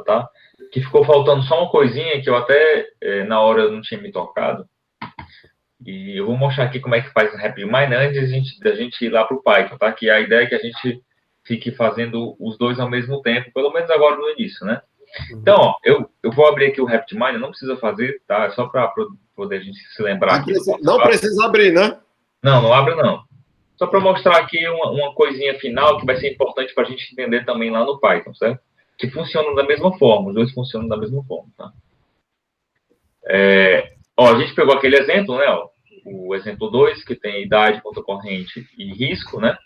tá? Que ficou faltando só uma coisinha que eu até, na hora, eu não tinha me tocado. E eu vou mostrar aqui como é que faz o RapidMiner antes da gente ir lá para o Python, tá? Que a ideia é que a gente fique fazendo os dois ao mesmo tempo, pelo menos agora no início, né? Então, ó, eu vou abrir aqui o RapidMiner, não precisa fazer, tá? É só para poder a gente se lembrar aqui. Não precisa abrir, né? Não, não abre não. Só para mostrar aqui uma coisinha final que vai ser importante para a gente entender também lá no Python, certo? Que funcionam da mesma forma, os dois funcionam da mesma forma, tá? Ó, a gente pegou aquele exemplo, né? Ó, o exemplo 2, que tem idade, conta corrente e risco, né?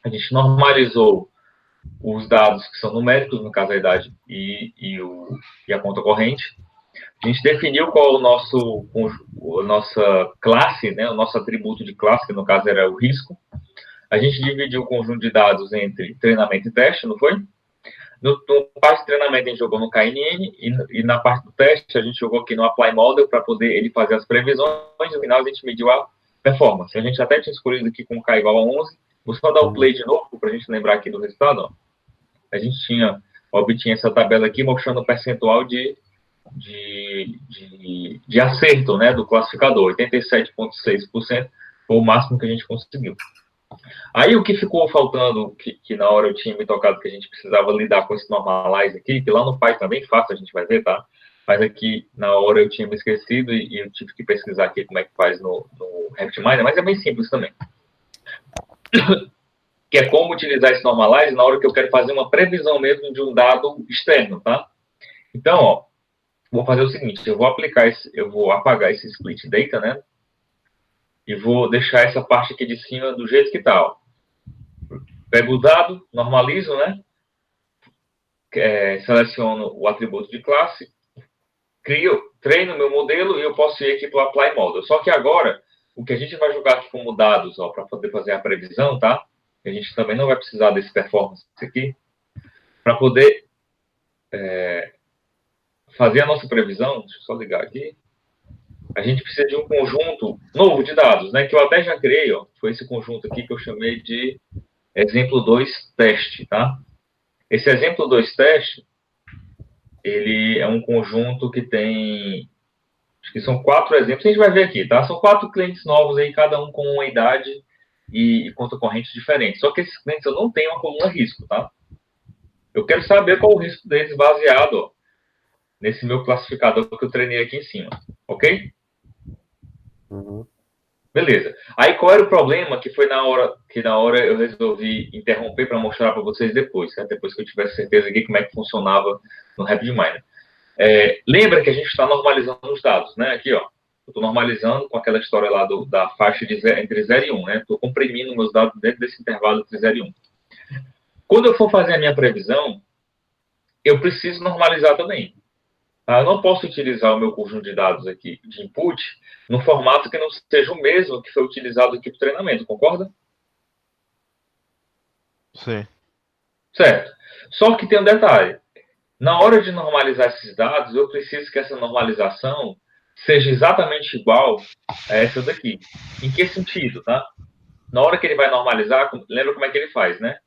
A gente normalizou os dados que são numéricos, no caso a idade e a conta corrente. A gente definiu qual é a nossa classe, né? O nosso atributo de classe, que no caso era o risco. A gente dividiu o conjunto de dados entre treinamento e teste, não foi? No parte de treinamento a gente jogou no KNN e na parte do teste a gente jogou aqui no Apply Model para poder ele fazer as previsões e no final a gente mediu a performance. A gente até tinha escolhido aqui com K igual a 11. Vou só dar o play de novo para a gente lembrar aqui do resultado. Ó. A gente obtinha essa tabela aqui mostrando o percentual de acerto, né, do classificador. 87,6% foi o máximo que a gente conseguiu. Aí o que ficou faltando, que na hora eu tinha me tocado que a gente precisava lidar com esse normalize aqui, que lá no Python é bem fácil, a gente vai ver, tá? Mas aqui na hora eu tinha me esquecido e eu tive que pesquisar aqui como é que faz no RapidMiner, mas é bem simples também. Que é como utilizar esse normalize na hora que eu quero fazer uma previsão mesmo de um dado externo, tá? Então, ó, vou fazer o seguinte, eu vou apagar esse split data, né? E vou deixar essa parte aqui de cima do jeito que tá, ó. Pego o dado, normalizo, né? Seleciono o atributo de classe, treino meu modelo e eu posso ir aqui para o Apply Model. Só que agora, o que a gente vai jogar aqui como dados, ó, para poder fazer a previsão, tá? A gente também não vai precisar desse performance aqui. Para poder fazer a nossa previsão, deixa eu só ligar aqui. A gente precisa de um conjunto novo de dados, né? Que eu até já criei, ó. Foi esse conjunto aqui que eu chamei de exemplo 2 teste, tá? Esse exemplo 2 teste, ele é um conjunto que tem, acho que são 4 exemplos, a gente vai ver aqui, tá? São 4 clientes novos aí, cada um com uma idade e conta corrente diferente. Só que esses clientes eu não tenho uma coluna risco, tá? Eu quero saber qual o risco deles baseado, ó, nesse meu classificador que eu treinei aqui em cima, ok? Beleza. Aí qual era o problema que foi na hora eu resolvi interromper para mostrar para vocês depois, né? Depois que eu tivesse certeza aqui como é que funcionava no RapidMiner. Lembra que a gente está normalizando os dados, né? Aqui, ó. Eu estou normalizando com aquela história lá da faixa entre 0 e 1, né? Estou comprimindo meus dados dentro desse intervalo entre 0 e 1. Quando eu for fazer a minha previsão, eu preciso normalizar também. Eu não posso utilizar o meu conjunto de dados aqui de input no formato que não seja o mesmo que foi utilizado aqui para o treinamento, concorda? Sim. Certo. Só que tem um detalhe. Na hora de normalizar esses dados, eu preciso que essa normalização seja exatamente igual a essa daqui. Em que sentido, tá? Na hora que ele vai normalizar, lembra como é que ele faz, né?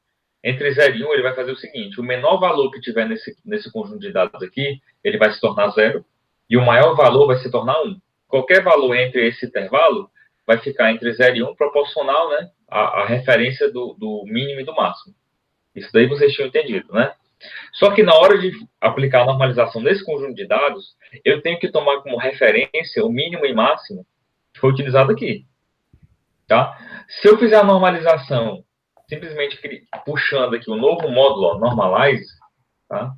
Entre 0 e 1, ele vai fazer o seguinte, o menor valor que tiver nesse conjunto de dados aqui, ele vai se tornar 0, e o maior valor vai se tornar 1. Qualquer valor entre esse intervalo vai ficar entre 0 e 1, proporcional, né, à referência do mínimo e do máximo. Isso daí vocês tinham entendido, né? Só que na hora de aplicar a normalização nesse conjunto de dados, eu tenho que tomar como referência o mínimo e máximo que foi utilizado aqui. Tá? Se eu fizer a normalização simplesmente puxando aqui o novo módulo, ó, normalize, tá?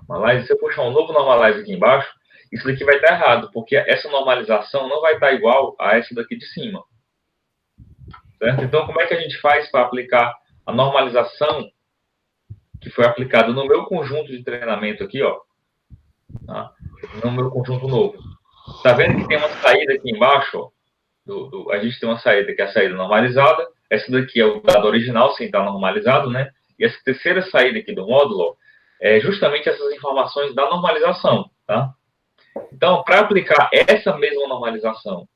Normalize, se eu puxar um novo normalize aqui embaixo, isso daqui vai estar errado, porque essa normalização não vai estar igual a essa daqui de cima. Certo? Então, como é que a gente faz para aplicar a normalização que foi aplicada no meu conjunto de treinamento aqui, ó, tá? No meu conjunto novo. Tá vendo que tem uma saída aqui embaixo, ó? A gente tem uma saída que é a saída normalizada, essa daqui é o dado original sem estar normalizado, né? E essa terceira saída aqui do módulo é justamente essas informações da normalização, tá? Então, para aplicar essa mesma normalização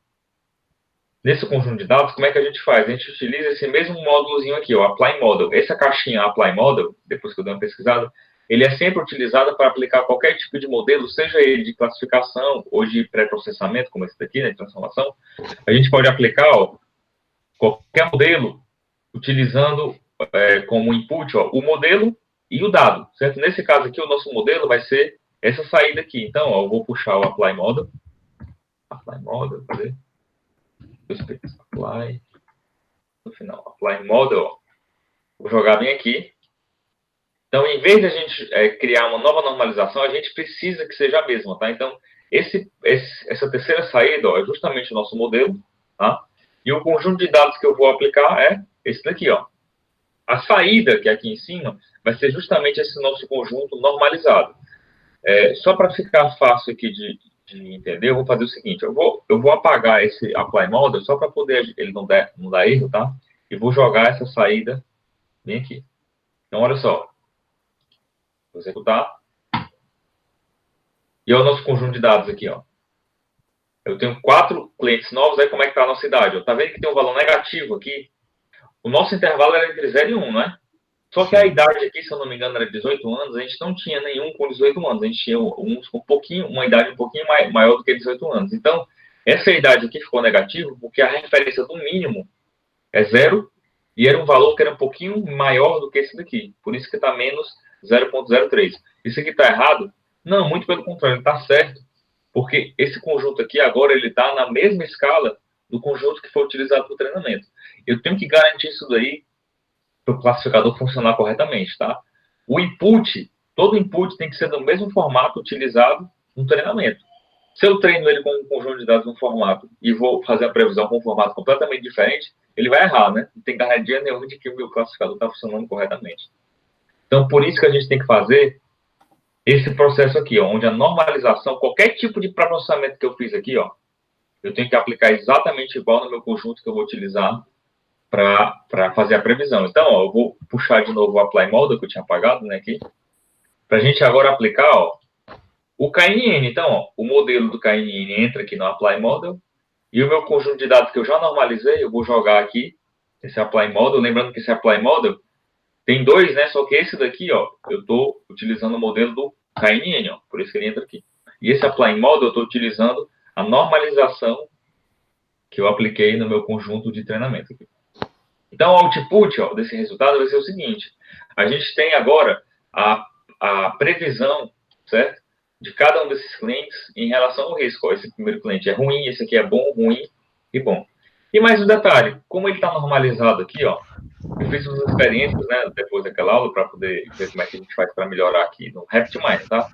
nesse conjunto de dados, como é que a gente faz? A gente utiliza esse mesmo módulozinho aqui, o Apply Model. Essa caixinha Apply Model, depois que eu dei uma pesquisada, ele é sempre utilizado para aplicar qualquer tipo de modelo, seja ele de classificação ou de pré-processamento, como esse daqui, né, de transformação. A gente pode aplicar qualquer modelo utilizando como input o modelo e o dado, certo? Nesse caso aqui, o nosso modelo vai ser essa saída aqui. Então, eu vou puxar o apply model, cadê? Apply, no final, apply model, vou jogar bem aqui. Então, em vez de a gente criar uma nova normalização, a gente precisa que seja a mesma, tá? Então, essa terceira saída é justamente o nosso modelo, tá? E o conjunto de dados que eu vou aplicar é esse daqui, ó. A saída, que é aqui em cima, vai ser justamente esse nosso conjunto normalizado. Só para ficar fácil aqui de entender, eu vou fazer o seguinte, eu vou apagar esse apply model só para poder ele não dar erro, tá? E vou jogar essa saída bem aqui. Então, olha só. Vou executar. E olha o nosso conjunto de dados aqui, ó. Eu tenho 4 clientes novos, aí como é que está a nossa idade? Tá vendo que tem um valor negativo aqui? O nosso intervalo era entre 0 e 1, né? Só que a idade aqui, se eu não me engano, era 18 anos, a gente não tinha nenhum com 18 anos, a gente tinha uma idade um pouquinho maior do que 18 anos. Então, essa idade aqui ficou negativa porque a referência do mínimo é 0 e era um valor que era um pouquinho maior do que esse daqui. Por isso que está menos 0,03. Isso aqui está errado? Não, muito pelo contrário, está certo. Porque esse conjunto aqui, agora, ele está na mesma escala do conjunto que foi utilizado para o treinamento. Eu tenho que garantir isso daí para o classificador funcionar corretamente, tá? O input, todo input tem que ser do mesmo formato utilizado no treinamento. Se eu treino ele com um conjunto de dados no formato e vou fazer a previsão com um formato completamente diferente, ele vai errar, né? Não tem garantia nenhuma de que o meu classificador está funcionando corretamente. Então, por isso que a gente tem que fazer esse processo aqui, ó, onde a normalização, qualquer tipo de processamento que eu fiz aqui, ó, eu tenho que aplicar exatamente igual no meu conjunto que eu vou utilizar para fazer a previsão. Então, ó, eu vou puxar de novo o apply model que eu tinha apagado, né, aqui, para a gente agora aplicar, ó, o KNN. Então, ó, o modelo do KNN entra aqui no apply model e o meu conjunto de dados que eu já normalizei, eu vou jogar aqui esse apply model. Lembrando que esse apply model tem 2, né? Só que esse daqui, ó, eu estou utilizando o modelo do KNN, ó, por isso que ele entra aqui. E esse apply model eu estou utilizando a normalização que eu apliquei no meu conjunto de treinamento aqui. Então, o output, ó, desse resultado vai ser o seguinte. A gente tem agora a previsão, certo? De cada um desses clientes em relação ao risco. Ó, esse primeiro cliente é ruim, esse aqui é bom, ruim e bom. E mais um detalhe, como ele está normalizado aqui, ó, eu fiz umas experiências, né, depois daquela aula, para poder ver como é que a gente faz para melhorar aqui no RapidMiner, tá?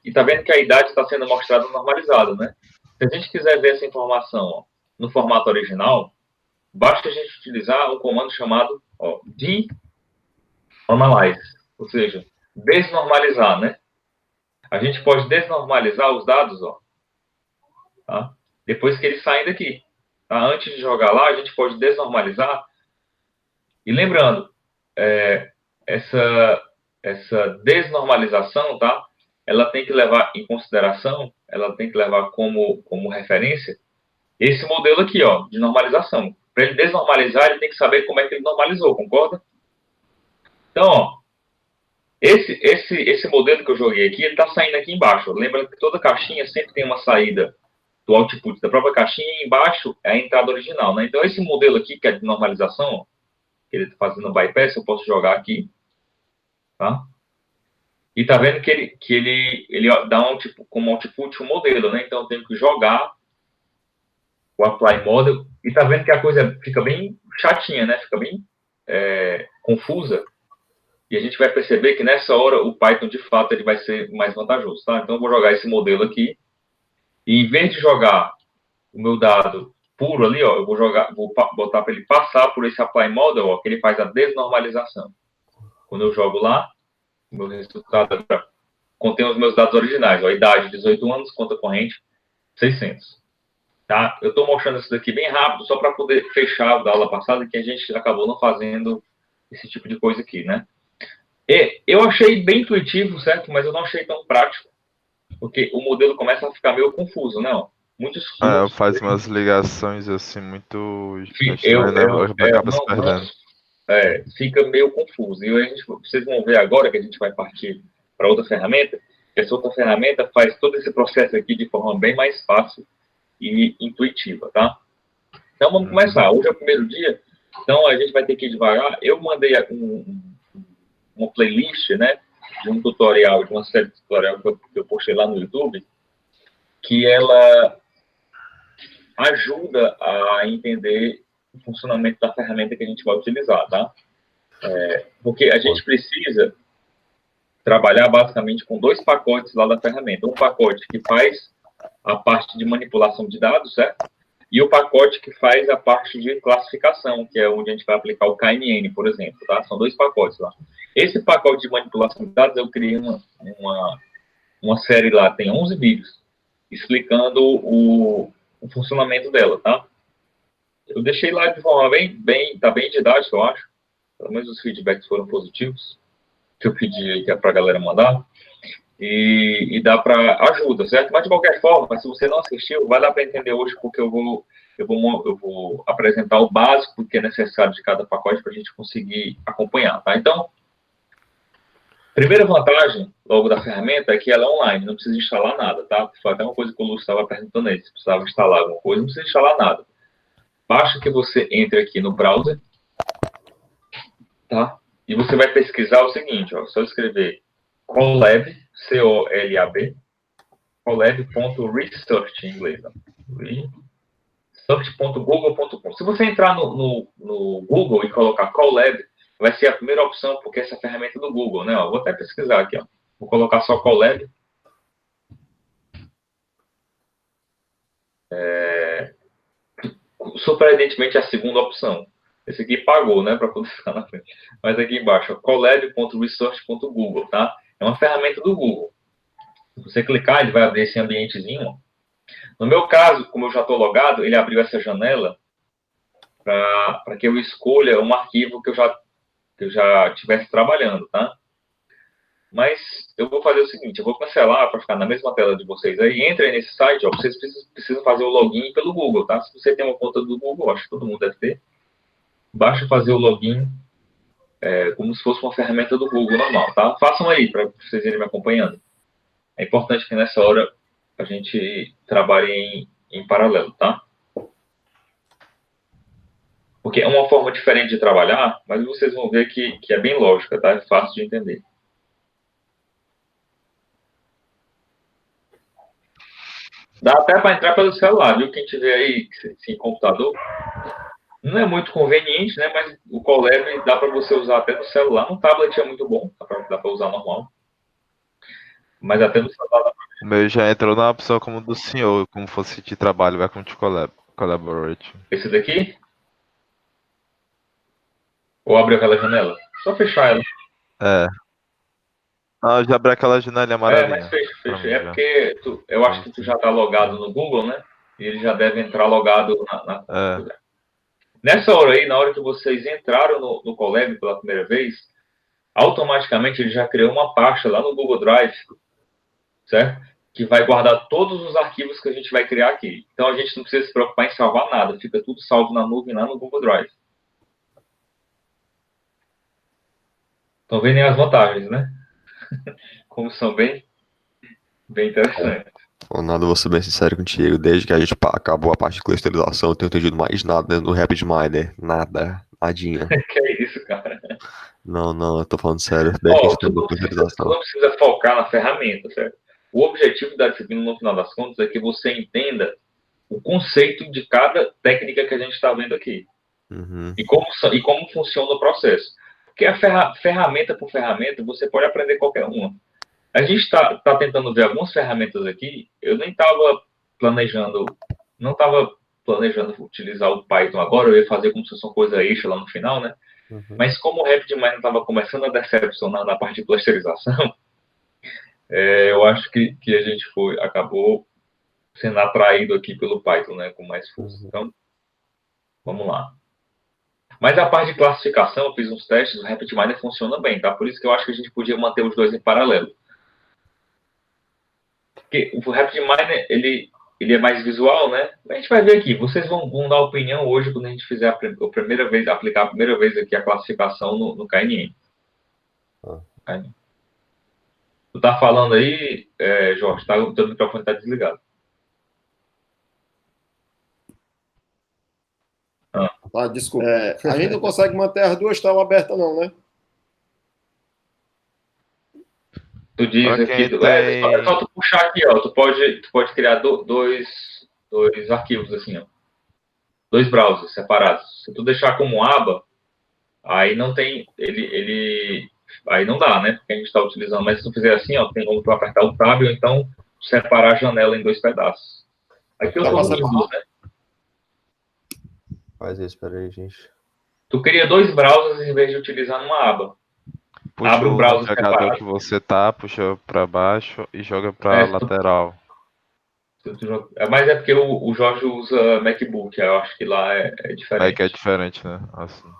E tá vendo que a idade está sendo mostrada normalizada, né? Se a gente quiser ver essa informação ó, no formato original, basta a gente utilizar um comando chamado ó, denormalize, ou seja, desnormalizar, né? A gente pode desnormalizar os dados, ó, tá? Depois que eles saem daqui. Tá? Antes de jogar lá, a gente pode desnormalizar. E lembrando, essa desnormalização, tá? Ela tem que levar em consideração, ela tem que levar como referência esse modelo aqui, ó, de normalização. Para ele desnormalizar, ele tem que saber como é que ele normalizou, concorda? Então, ó, esse modelo que eu joguei aqui, ele está saindo aqui embaixo. Lembra que toda caixinha sempre tem uma saída do output da própria caixinha e embaixo é a entrada original, né? Então, esse modelo aqui, que é de normalização, ó, que ele está fazendo bypass, eu posso jogar aqui, tá? E tá vendo que ele dá como output um modelo, né? Então, eu tenho que jogar o apply model e tá vendo que a coisa fica bem chatinha, né? Fica bem confusa. E a gente vai perceber que nessa hora o Python, de fato, ele vai ser mais vantajoso, tá? Então, eu vou jogar esse modelo aqui. E em vez de jogar o meu dado puro ali, ó, eu vou botar para ele passar por esse apply model, ó, que ele faz a desnormalização. Quando eu jogo lá, o meu resultado contém os meus dados originais, ó, idade 18 anos, conta corrente 600. Tá? Eu estou mostrando isso daqui bem rápido, só para poder fechar da aula passada, que a gente acabou não fazendo esse tipo de coisa aqui, né? E eu achei bem intuitivo, certo? Mas eu não achei tão prático, porque o modelo começa a ficar meio confuso, né? Ó. Muitos Faz umas ligações assim muito eu, estranhas, né? eu, eu Acaba se não, perdendo. fica meio confuso. E vocês vão ver agora que a gente vai partir para outra ferramenta, que essa outra ferramenta faz todo esse processo aqui de forma bem mais fácil e intuitiva, tá? Então vamos começar. Hoje é o primeiro dia, então a gente vai ter que ir devagar. Eu mandei uma playlist, né, de um tutorial, de uma série de tutorial que eu postei lá no YouTube, que ela ajuda a entender o funcionamento da ferramenta que a gente vai utilizar, tá? Porque a gente precisa trabalhar basicamente com 2 pacotes lá da ferramenta. Um pacote que faz a parte de manipulação de dados, certo? E o pacote que faz a parte de classificação, que é onde a gente vai aplicar o KNN, por exemplo, tá? São 2 pacotes lá. Esse pacote de manipulação de dados, eu criei uma série lá, tem 11 vídeos, explicando o funcionamento dela, tá? Eu deixei lá de forma tá bem didática, eu acho. Pelo menos os feedbacks foram positivos, que eu pedi para a galera mandar. E dá para ajuda, certo? Mas de qualquer forma, se você não assistiu, vai dar para entender hoje, porque eu vou apresentar o básico que é necessário de cada pacote para a gente conseguir acompanhar, tá? Então, primeira vantagem logo da ferramenta é que ela é online, não precisa instalar nada, tá? Foi até uma coisa que o Lúcio estava perguntando aí, se precisava instalar alguma coisa, não precisa instalar nada. Basta que você entre aqui no browser, tá? E você vai pesquisar o seguinte, ó, só escrever Colab, C-O-L-A-B, colab.research em inglês, ó. Research.google.com. Se você entrar no Google e colocar Colab, vai ser a primeira opção, porque essa ferramenta é do Google, né? Ó, vou até pesquisar aqui, ó. Vou colocar só Colab. Surpreendentemente, a segunda opção. Esse aqui pagou, né, para poder ficar na frente. Mas aqui embaixo, colab.research.google, tá? É uma ferramenta do Google. Se você clicar, ele vai abrir esse ambientezinho, ó. No meu caso, como eu já estou logado, ele abriu essa janela para que eu escolha um arquivo que eu já estivesse trabalhando, tá? Mas eu vou fazer o seguinte, eu vou cancelar para ficar na mesma tela de vocês aí. Entrem nesse site, ó, vocês precisam fazer o login pelo Google, tá? Se você tem uma conta do Google, acho que todo mundo deve ter, basta fazer o login como se fosse uma ferramenta do Google normal, tá? Façam aí para vocês irem me acompanhando. É importante que nessa hora a gente trabalhe em paralelo, tá? Porque é uma forma diferente de trabalhar, mas vocês vão ver que é bem lógica, tá? É fácil de entender. Dá até para entrar pelo celular, viu? Quem tiver aí sem computador, não é muito conveniente, né? Mas o Colab dá para você usar até no celular. No tablet é muito bom, dá para usar normal. Mas até no celular. O meu já entrou na opção como do senhor, como fosse de trabalho, vai com de collaborate. Esse daqui? Ou abre aquela janela? Só fechar ela. É. Ah, eu já abri aquela janela Mas amarelinha. fecha. É porque eu acho que tu já está logado no Google, né? E ele já deve entrar logado na conta. Nessa hora aí, na hora que vocês entraram no Colab pela primeira vez, automaticamente ele já criou uma pasta lá no Google Drive, certo? Que vai guardar todos os arquivos que a gente vai criar aqui. Então a gente não precisa se preocupar em salvar nada, fica tudo salvo na nuvem lá no Google Drive. Estão vendo aí as vantagens, né? Como são bem interessantes. Nada, vou ser bem sincero contigo. Desde que a gente acabou a parte de clusterização, eu não tenho entendido mais nada no RapidMiner. Nada. Nadinha. Que é isso, cara? Não, eu tô falando sério. Desde que a gente Tu terminou a clusterização. não precisa focar na ferramenta, certo? O objetivo da disciplina, no final das contas, é que você entenda o conceito de cada técnica que a gente está vendo aqui. Uhum. E como funciona o processo. Porque a ferramenta por ferramenta, você pode aprender qualquer uma. A gente está tentando ver algumas ferramentas aqui. Eu nem estava planejando, não estava planejando utilizar o Python agora. Eu ia fazer como se fosse uma coisa extra lá no final, né? Uhum. Mas como o RapidMiner estava começando a decepcionar na parte de clusterização, eu acho que a gente acabou sendo atraído aqui pelo Python, né? Com mais força. Então, vamos lá. Mas a parte de classificação, eu fiz uns testes, o RapidMiner funciona bem, tá? Por isso que eu acho que a gente podia manter os dois em paralelo. Porque o RapidMiner, ele ele é mais visual, né? A gente vai ver aqui. Vocês vão dar opinião hoje quando a gente fizer aplicar a primeira vez aqui a classificação no KNN. KNN. Tu tá falando aí, Jorge, o teu microfone está desligado. Tá, desculpa. A gente não consegue manter as duas telas abertas, não, né? Tu diz Pra aqui, quem é só tu puxar aqui, ó. Tu pode criar dois arquivos assim, ó. 2 browsers separados. Se tu deixar como aba, aí não tem, aí não dá, né? Porque a gente está utilizando. Mas se tu fizer assim, ó, tem como tu apertar o tab ou então separar a janela em 2 pedaços. Aqui eu sou Windows, né? Faz isso, peraí, gente. Tu cria 2 browsers em vez de utilizar numa aba. Puxa Abre um browser navegador separado. que você tá, puxa pra baixo e joga pra lateral. Mas é porque o Jorge usa MacBook, eu acho que lá é diferente. Aí que é diferente, né? Assim.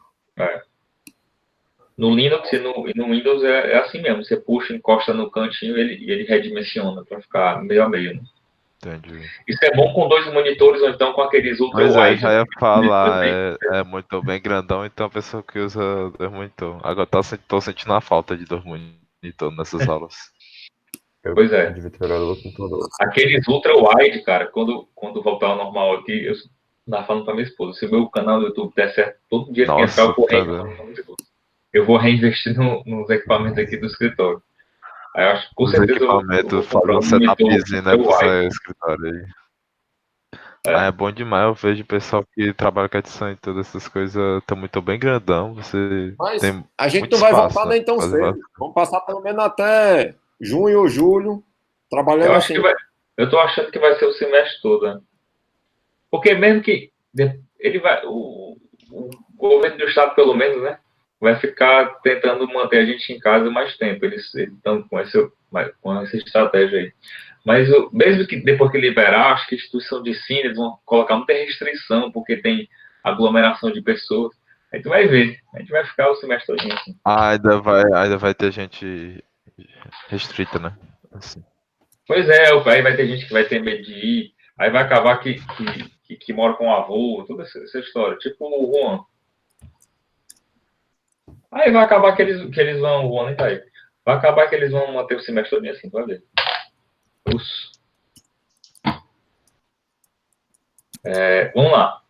No Linux e no Windows é assim mesmo. Você puxa, encosta no cantinho e ele redimensiona para ficar meio a meio. Né? Entendi. Isso é bom com 2 monitores ou então com aqueles Mas ultra-wide. já ia falar, é monitor bem grandão, então a pessoa que usa 2 monitor. Agora tô sentindo a falta de 2 monitor nessas aulas. Pois é. Devia ter olhado o computador. Aqueles ultra-wide, cara, quando voltar ao normal aqui, eu estava falando para minha esposa, se o meu canal do YouTube der certo, todo dia que Nossa, entrar, eu vou reinvestir nos equipamentos aqui do escritório. Aí eu acho que com certeza eu vou comprar um setupzinho, né, pro ultra-wide. seu escritório aí. É bom demais, eu vejo o pessoal que trabalha com edição e todas essas coisas, tá muito bem grandão, você Mas tem a gente muito não vai espaço, voltar né, nem tão fazer cedo. Vamos passar pelo menos até junho ou julho, trabalhando Eu acho assim. que eu tô achando que vai ser o semestre todo, né? Porque mesmo que ele vai, o governo do estado, pelo menos, né, vai ficar tentando manter a gente em casa mais tempo. Eles estão com essa estratégia aí. Mas mesmo que depois que liberar, acho que a instituição de ensino eles vão colocar muita restrição, porque tem aglomeração de pessoas. A gente vai ver. A gente vai ficar o semestre todo assim. ainda vai ter gente restrita, né? Assim. Pois é, aí vai ter gente que vai ter medo de ir, aí vai acabar que mora com o avô, toda essa história. Tipo o Juan. Aí vai acabar que eles vão, o Juan nem tá aí. Vai acabar que eles vão manter o semestre todo assim, vai ver. Vamos lá.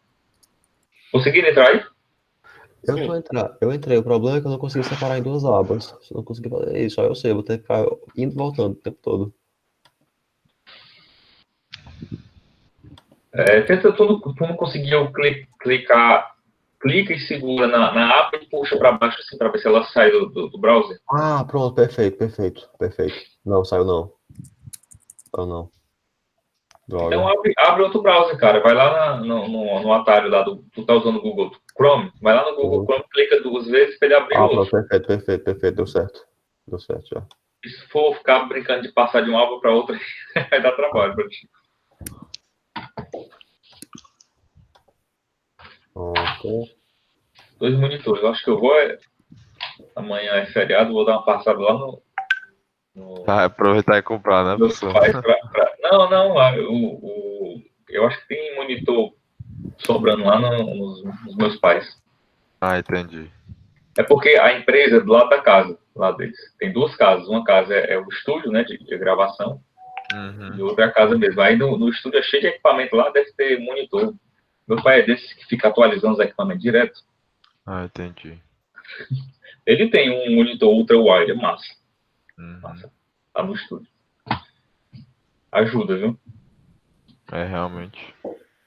Conseguiram entrar aí? Eu entrei. O problema é que eu não consegui separar em 2 abas. Se eu não conseguir fazer isso, só eu sei. Eu vou ter que ficar indo e voltando o tempo todo. Tenta, tu não conseguiu clicar, clica e segura na aba e puxa para baixo assim para ver se ela sai do browser. Ah, pronto, perfeito. Não, saiu não. Saiu não. Droga. Então abre outro browser, cara. Vai lá no atalho lá tu tá usando o Google Chrome, vai lá no Google Chrome, clica 2 vezes para ele abrir o outro. Pronto, perfeito, deu certo. Deu certo já. E se for ficar brincando de passar de uma aba para outra, vai dar trabalho pra ti. Pronto. 2 monitores. Eu acho que eu vou. Amanhã é feriado, vou dar uma passada lá no Vai aproveitar e comprar, né, meus pessoal? pais Não, eu acho que tem monitor sobrando lá nos meus pais. Ah, entendi. É porque a empresa é do lado da casa, lá deles. Tem 2 casas. Uma casa é o estúdio, né, de gravação, e outra é a casa mesmo. Aí no estúdio é cheio de equipamento lá, deve ter monitor. Meu pai é desses que fica atualizando os equipamentos direto. Ah, entendi. Ele tem um monitor ultra-wide, é massa. Massa. Tá no estúdio. Ajuda, viu? É, realmente.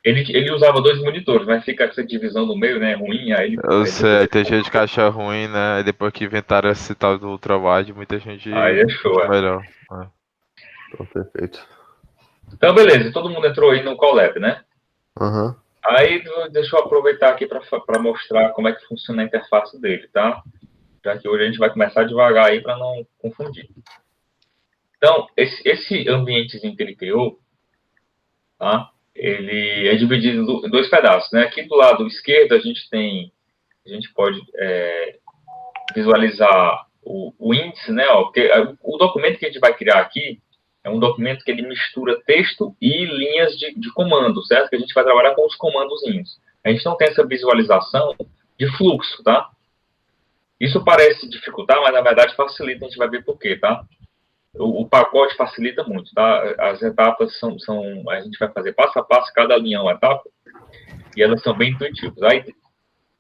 Ele usava 2 monitores, mas fica essa divisão no meio, né? Ruim, aí Eu sei, tem gente que acha ruim, né? Aí depois que inventaram esse tal do ultrawide, muita gente aí é show, acha melhor. Pronto, perfeito. Então, beleza, todo mundo entrou aí no Colab, né? Aham. Aí, deixa eu aproveitar aqui para mostrar como é que funciona a interface dele, tá? Já que hoje a gente vai começar devagar aí para não confundir. Então, esse ambientezinho que ele criou, tá? Ele é dividido em 2 pedaços, né? Aqui do lado esquerdo a gente pode visualizar o índice, né? Ó, porque o documento que a gente vai criar aqui é um documento que ele mistura texto e linhas de comando, certo? Que a gente vai trabalhar com os comandozinhos. A gente não tem essa visualização de fluxo, tá? Isso parece dificultar, mas na verdade facilita, a gente vai ver por quê, tá? O pacote facilita muito, tá? As etapas a gente vai fazer passo a passo, cada linha é uma etapa, e elas são bem intuitivas. Aí,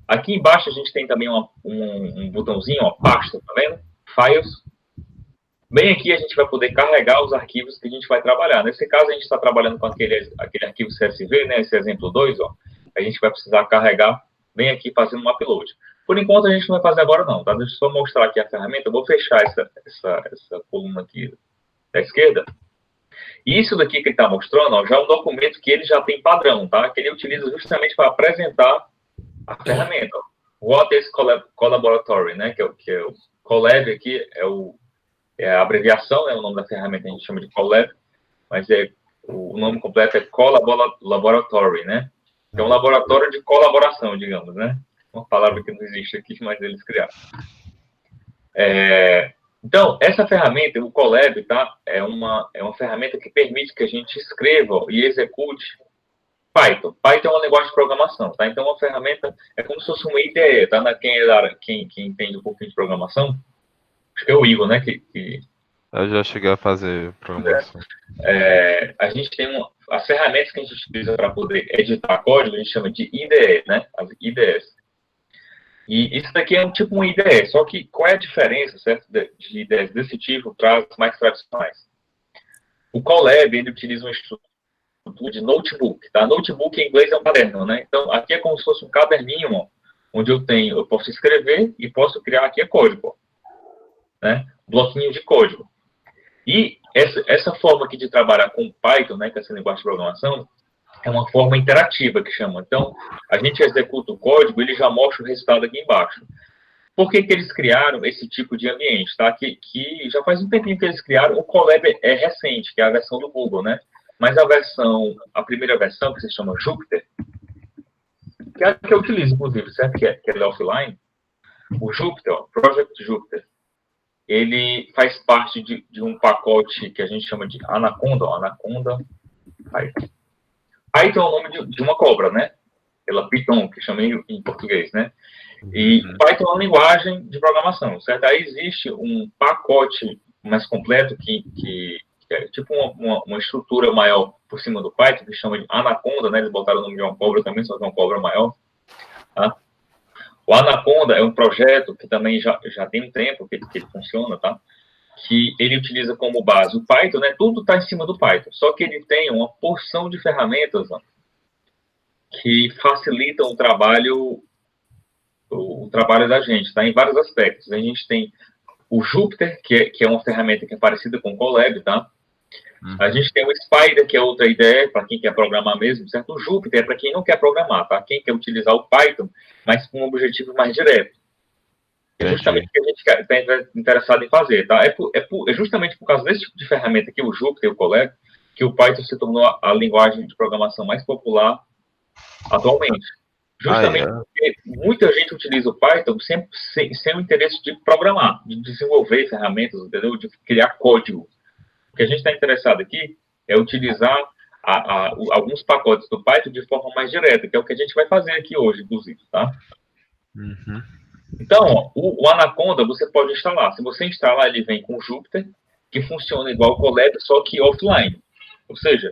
aqui embaixo a gente tem também um botãozinho, ó, pasta, tá vendo? Files. Bem aqui a gente vai poder carregar os arquivos que a gente vai trabalhar. Nesse caso a gente está trabalhando com aquele arquivo CSV, né? Esse exemplo 2, ó. A gente vai precisar carregar bem aqui fazendo um upload. Por enquanto a gente não vai fazer agora não, tá? Deixa eu só mostrar aqui a ferramenta. Eu vou fechar essa coluna aqui da esquerda. E isso daqui que ele está mostrando, ó, já é um documento que ele já tem padrão, tá? Que ele utiliza justamente para apresentar a ferramenta. What is Collaboratory, né? Que é o Collab aqui, é a abreviação, né? O nome da ferramenta a gente chama de Collab, mas o nome completo é Collaboratory, né? Que é um laboratório de colaboração, digamos, né? Uma palavra que não existe aqui, mas eles criaram. Então, essa ferramenta, o Collab, tá? É uma ferramenta que permite que a gente escreva e execute Python. Python é uma linguagem de programação, tá? Então, uma ferramenta é como se fosse uma IDE, tá? Quem entende um pouquinho de programação, acho que é o Igor, né? Eu já cheguei a fazer programação. A gente tem as ferramentas que a gente utiliza para poder editar código, a gente chama de IDE, né? As IDEs. E isso daqui é um tipo um IDE, só que qual é a diferença, certo, de IDEs desse tipo para as mais tradicionais? O Collab, ele utiliza uma estrutura de notebook, tá? Notebook em inglês é um caderno, né? Então, aqui é como se fosse um caderninho, ó, onde eu posso escrever e posso criar aqui código, né? Bloquinho de código. E essa forma aqui de trabalhar com Python, né, que é essa linguagem de programação, é uma forma interativa que chama. Então, a gente executa o código, ele já mostra o resultado aqui embaixo. Por que eles criaram esse tipo de ambiente, tá? Que já faz um tempinho que eles criaram. O Collab é recente, que é a versão do Google, né? Mas a primeira versão, que se chama Jupyter, que é a que eu utilizo, inclusive, certo? Que é offline. O Jupyter, ó, Project Jupyter, ele faz parte de um pacote que a gente chama de Anaconda, ó, Anaconda Python. Python é o nome de uma cobra, né? Pela Python, que chama em português, né? E Python é uma linguagem de programação, certo? Aí existe um pacote mais completo que é tipo uma estrutura maior por cima do Python, que chama de Anaconda, né? Eles botaram o nome de uma cobra também, só que é uma cobra maior. Tá? O Anaconda é um projeto que também já tem um tempo que ele funciona, tá? Que ele utiliza como base o Python, né? Tudo está em cima do Python, só que ele tem uma porção de ferramentas, ó, que facilitam o trabalho da gente, tá? Em vários aspectos. A gente tem o Jupyter, que é uma ferramenta que é parecida com o Colab, tá? A gente tem o Spider, que é outra ideia, para quem quer programar mesmo, certo? O Jupyter é para quem não quer programar, tá? Quem quer utilizar o Python, mas com um objetivo mais direto. É justamente o que a gente está interessado em fazer, tá? É justamente por causa desse tipo de ferramenta aqui, o Jupyter e o Colab, que o Python se tornou a linguagem de programação mais popular atualmente. Justamente porque muita gente utiliza o Python sem o interesse de programar, de desenvolver ferramentas, entendeu? De criar código. O que a gente está interessado aqui é utilizar alguns pacotes do Python de forma mais direta, que é o que a gente vai fazer aqui hoje, inclusive, tá? Então, ó, o Anaconda você pode instalar. Se você instalar, ele vem com o Jupyter, que funciona igual o Colab, só que offline. Ou seja,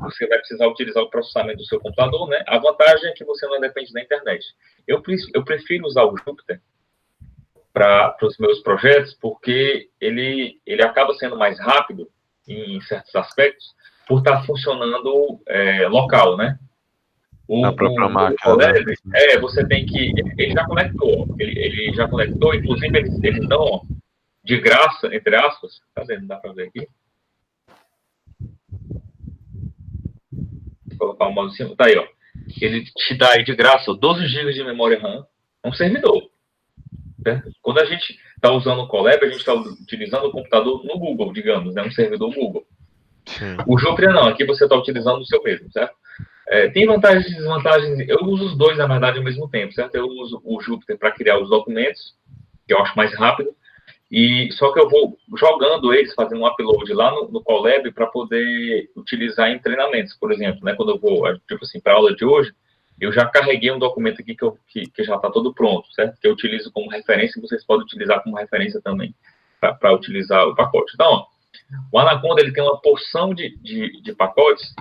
você vai precisar utilizar o processamento do seu computador, né? A vantagem é que você não depende da internet. Eu prefiro usar o Jupyter para os meus projetos, porque ele acaba sendo mais rápido em certos aspectos, por estar funcionando local, né? Na própria máquina, né? Você tem que... Ele já conectou, inclusive eles dão, ó, de graça, entre aspas, não dá para ver aqui. Vou colocar o mouse em cima, tá aí, ó. Ele te dá aí de graça 12 GB de memória RAM, é um servidor. Certo? Quando a gente está usando o Colab, a gente está utilizando o computador no Google, digamos, né? Um servidor Google. Sim. O Jupyter não, aqui você está utilizando o seu mesmo, certo? Tem vantagens e desvantagens. Eu uso os dois, na verdade, ao mesmo tempo, certo? Eu uso o Jupyter para criar os documentos, que eu acho mais rápido, E só que eu vou jogando eles, fazendo um upload lá no Colab para poder utilizar em treinamentos, por exemplo, né? Quando eu vou, tipo assim, para a aula de hoje, eu já carreguei um documento aqui que já está todo pronto, certo? Que eu utilizo como referência e vocês podem utilizar como referência também para utilizar o pacote. Então, ó, o Anaconda ele tem uma porção de pacotes.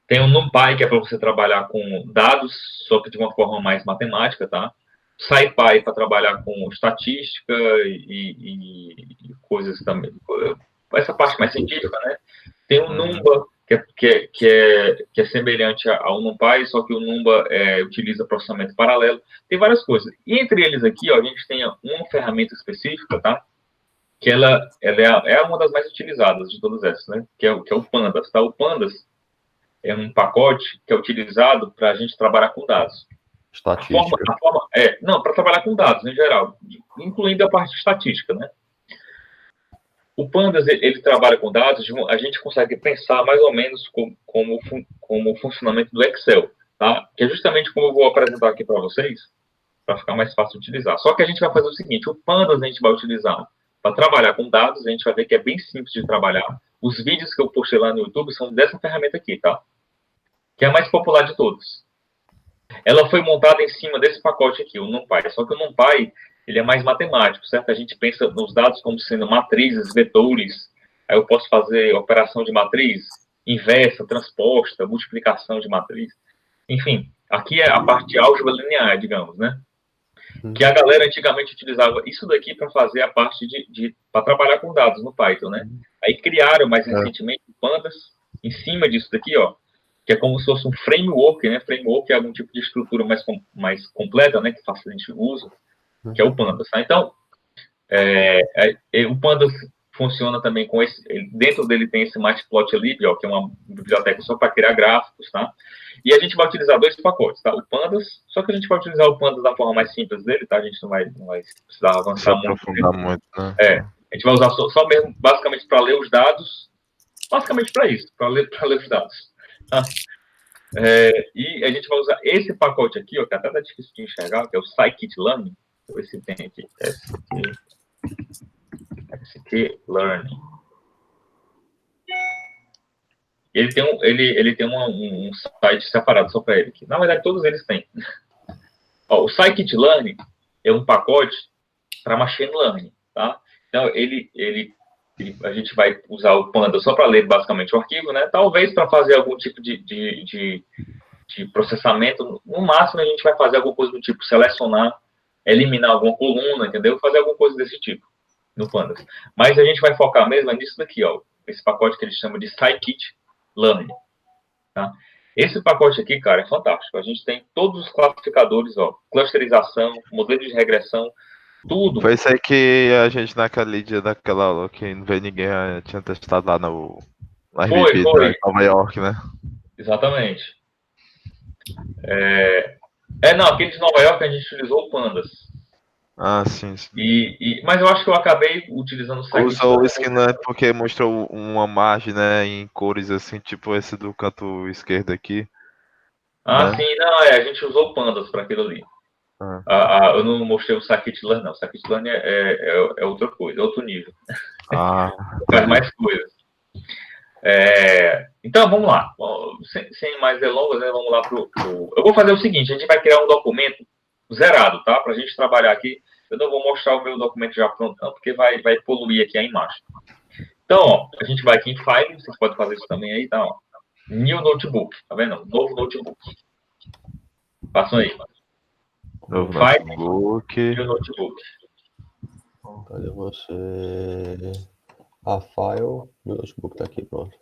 Tem o NumPy, que é para você trabalhar com dados, só que de uma forma mais matemática, tá? SciPy para trabalhar com estatística e coisas também. Essa parte mais científica, né? Tem o Numba, que é semelhante ao NumPy, só que o Numba utiliza processamento paralelo. Tem várias coisas. E entre eles aqui, ó, a gente tem uma ferramenta específica, tá? Que ela é uma das mais utilizadas de todas essas, né? Que é o Pandas, tá? O Pandas é um pacote que é utilizado para a gente trabalhar com dados. Estatística. Não, para trabalhar com dados em geral, incluindo a parte de estatística, né? O Pandas, ele trabalha com dados, a gente consegue pensar mais ou menos como o funcionamento do Excel, tá? Que é justamente como eu vou apresentar aqui para vocês, para ficar mais fácil de utilizar. Só que a gente vai fazer o seguinte, o Pandas a gente vai utilizar para trabalhar com dados, a gente vai ver que é bem simples de trabalhar. Os vídeos que eu postei lá no YouTube são dessa ferramenta aqui, tá? Que é a mais popular de todos. Ela foi montada em cima desse pacote aqui, o NumPy. Só que o NumPy, ele é mais matemático, certo? A gente pensa nos dados como sendo matrizes, vetores. Aí eu posso fazer operação de matriz, inversa, transposta, multiplicação de matriz. Enfim, aqui é a parte de álgebra linear, digamos, né? Que a galera antigamente utilizava isso daqui para fazer a parte para trabalhar com dados no Python, né? Aí criaram mais recentemente o Pandas em cima disso daqui, ó, que é como se fosse um framework, né? Framework é algum tipo de estrutura mais completa, né? Que facilita o uso, que é o Pandas, tá? Então, o Pandas funciona também com esse... Dentro dele tem esse Matplotlib, ó, que é uma biblioteca só para criar gráficos, tá? E a gente vai utilizar dois pacotes, tá? O Pandas, só que a gente vai utilizar o Pandas da forma mais simples dele, tá? A gente não vai precisar avançar muito. Muito, né? A gente vai usar só mesmo, basicamente, para ler os dados. Basicamente para isso, para ler os dados. Tá? E a gente vai usar esse pacote aqui, ó, que até tá difícil de enxergar, que é o Scikit-learn. Deixa eu ver se tem aqui. Scikit-learn. Ele tem um site separado só para ele aqui. Na verdade, todos eles têm. Ó, o Scikit-learn é um pacote para machine learning, tá? Então, a gente vai usar o Panda só para ler basicamente o arquivo, né? Talvez para fazer algum tipo de processamento. No máximo, a gente vai fazer alguma coisa do tipo selecionar, eliminar alguma coluna, entendeu? Fazer alguma coisa desse tipo no Pandas. Mas a gente vai focar mesmo nisso daqui, ó. Esse pacote que eles chamam de Scikit-learn. Tá? Esse pacote aqui, cara, é fantástico. A gente tem todos os classificadores, ó. Clusterização, modelo de regressão, tudo. Foi isso aí que a gente naquele dia daquela aula que não veio ninguém, tinha testado lá na RBP de Nova York, né? Exatamente. Não, aquele de Nova York a gente utilizou o Pandas. Ah, sim. Mas eu acho que eu acabei utilizando o Scikit-learn. Usou o Skinlet porque mostrou uma margem, né, em cores assim, tipo esse do canto esquerdo aqui. Né? Sim, não, a gente usou o Pandas para aquilo ali. Eu não mostrei o Scikit-learn, não. O Scikit-learn é outra coisa, é outro nível. Faz mais coisas. Então, vamos lá. Sem mais delongas, né, vamos lá Eu vou fazer o seguinte, a gente vai criar um documento zerado, tá? Para a gente trabalhar aqui. Eu não vou mostrar o meu documento já pronto, não, porque vai poluir aqui a imagem. Então, ó, a gente vai aqui em File, vocês podem fazer isso também aí, tá? Ó. New Notebook, tá vendo? Novo Notebook. Façam aí. Novo File, Notebook. New Notebook. Cadê você? A file, meu notebook tá aqui, pronto.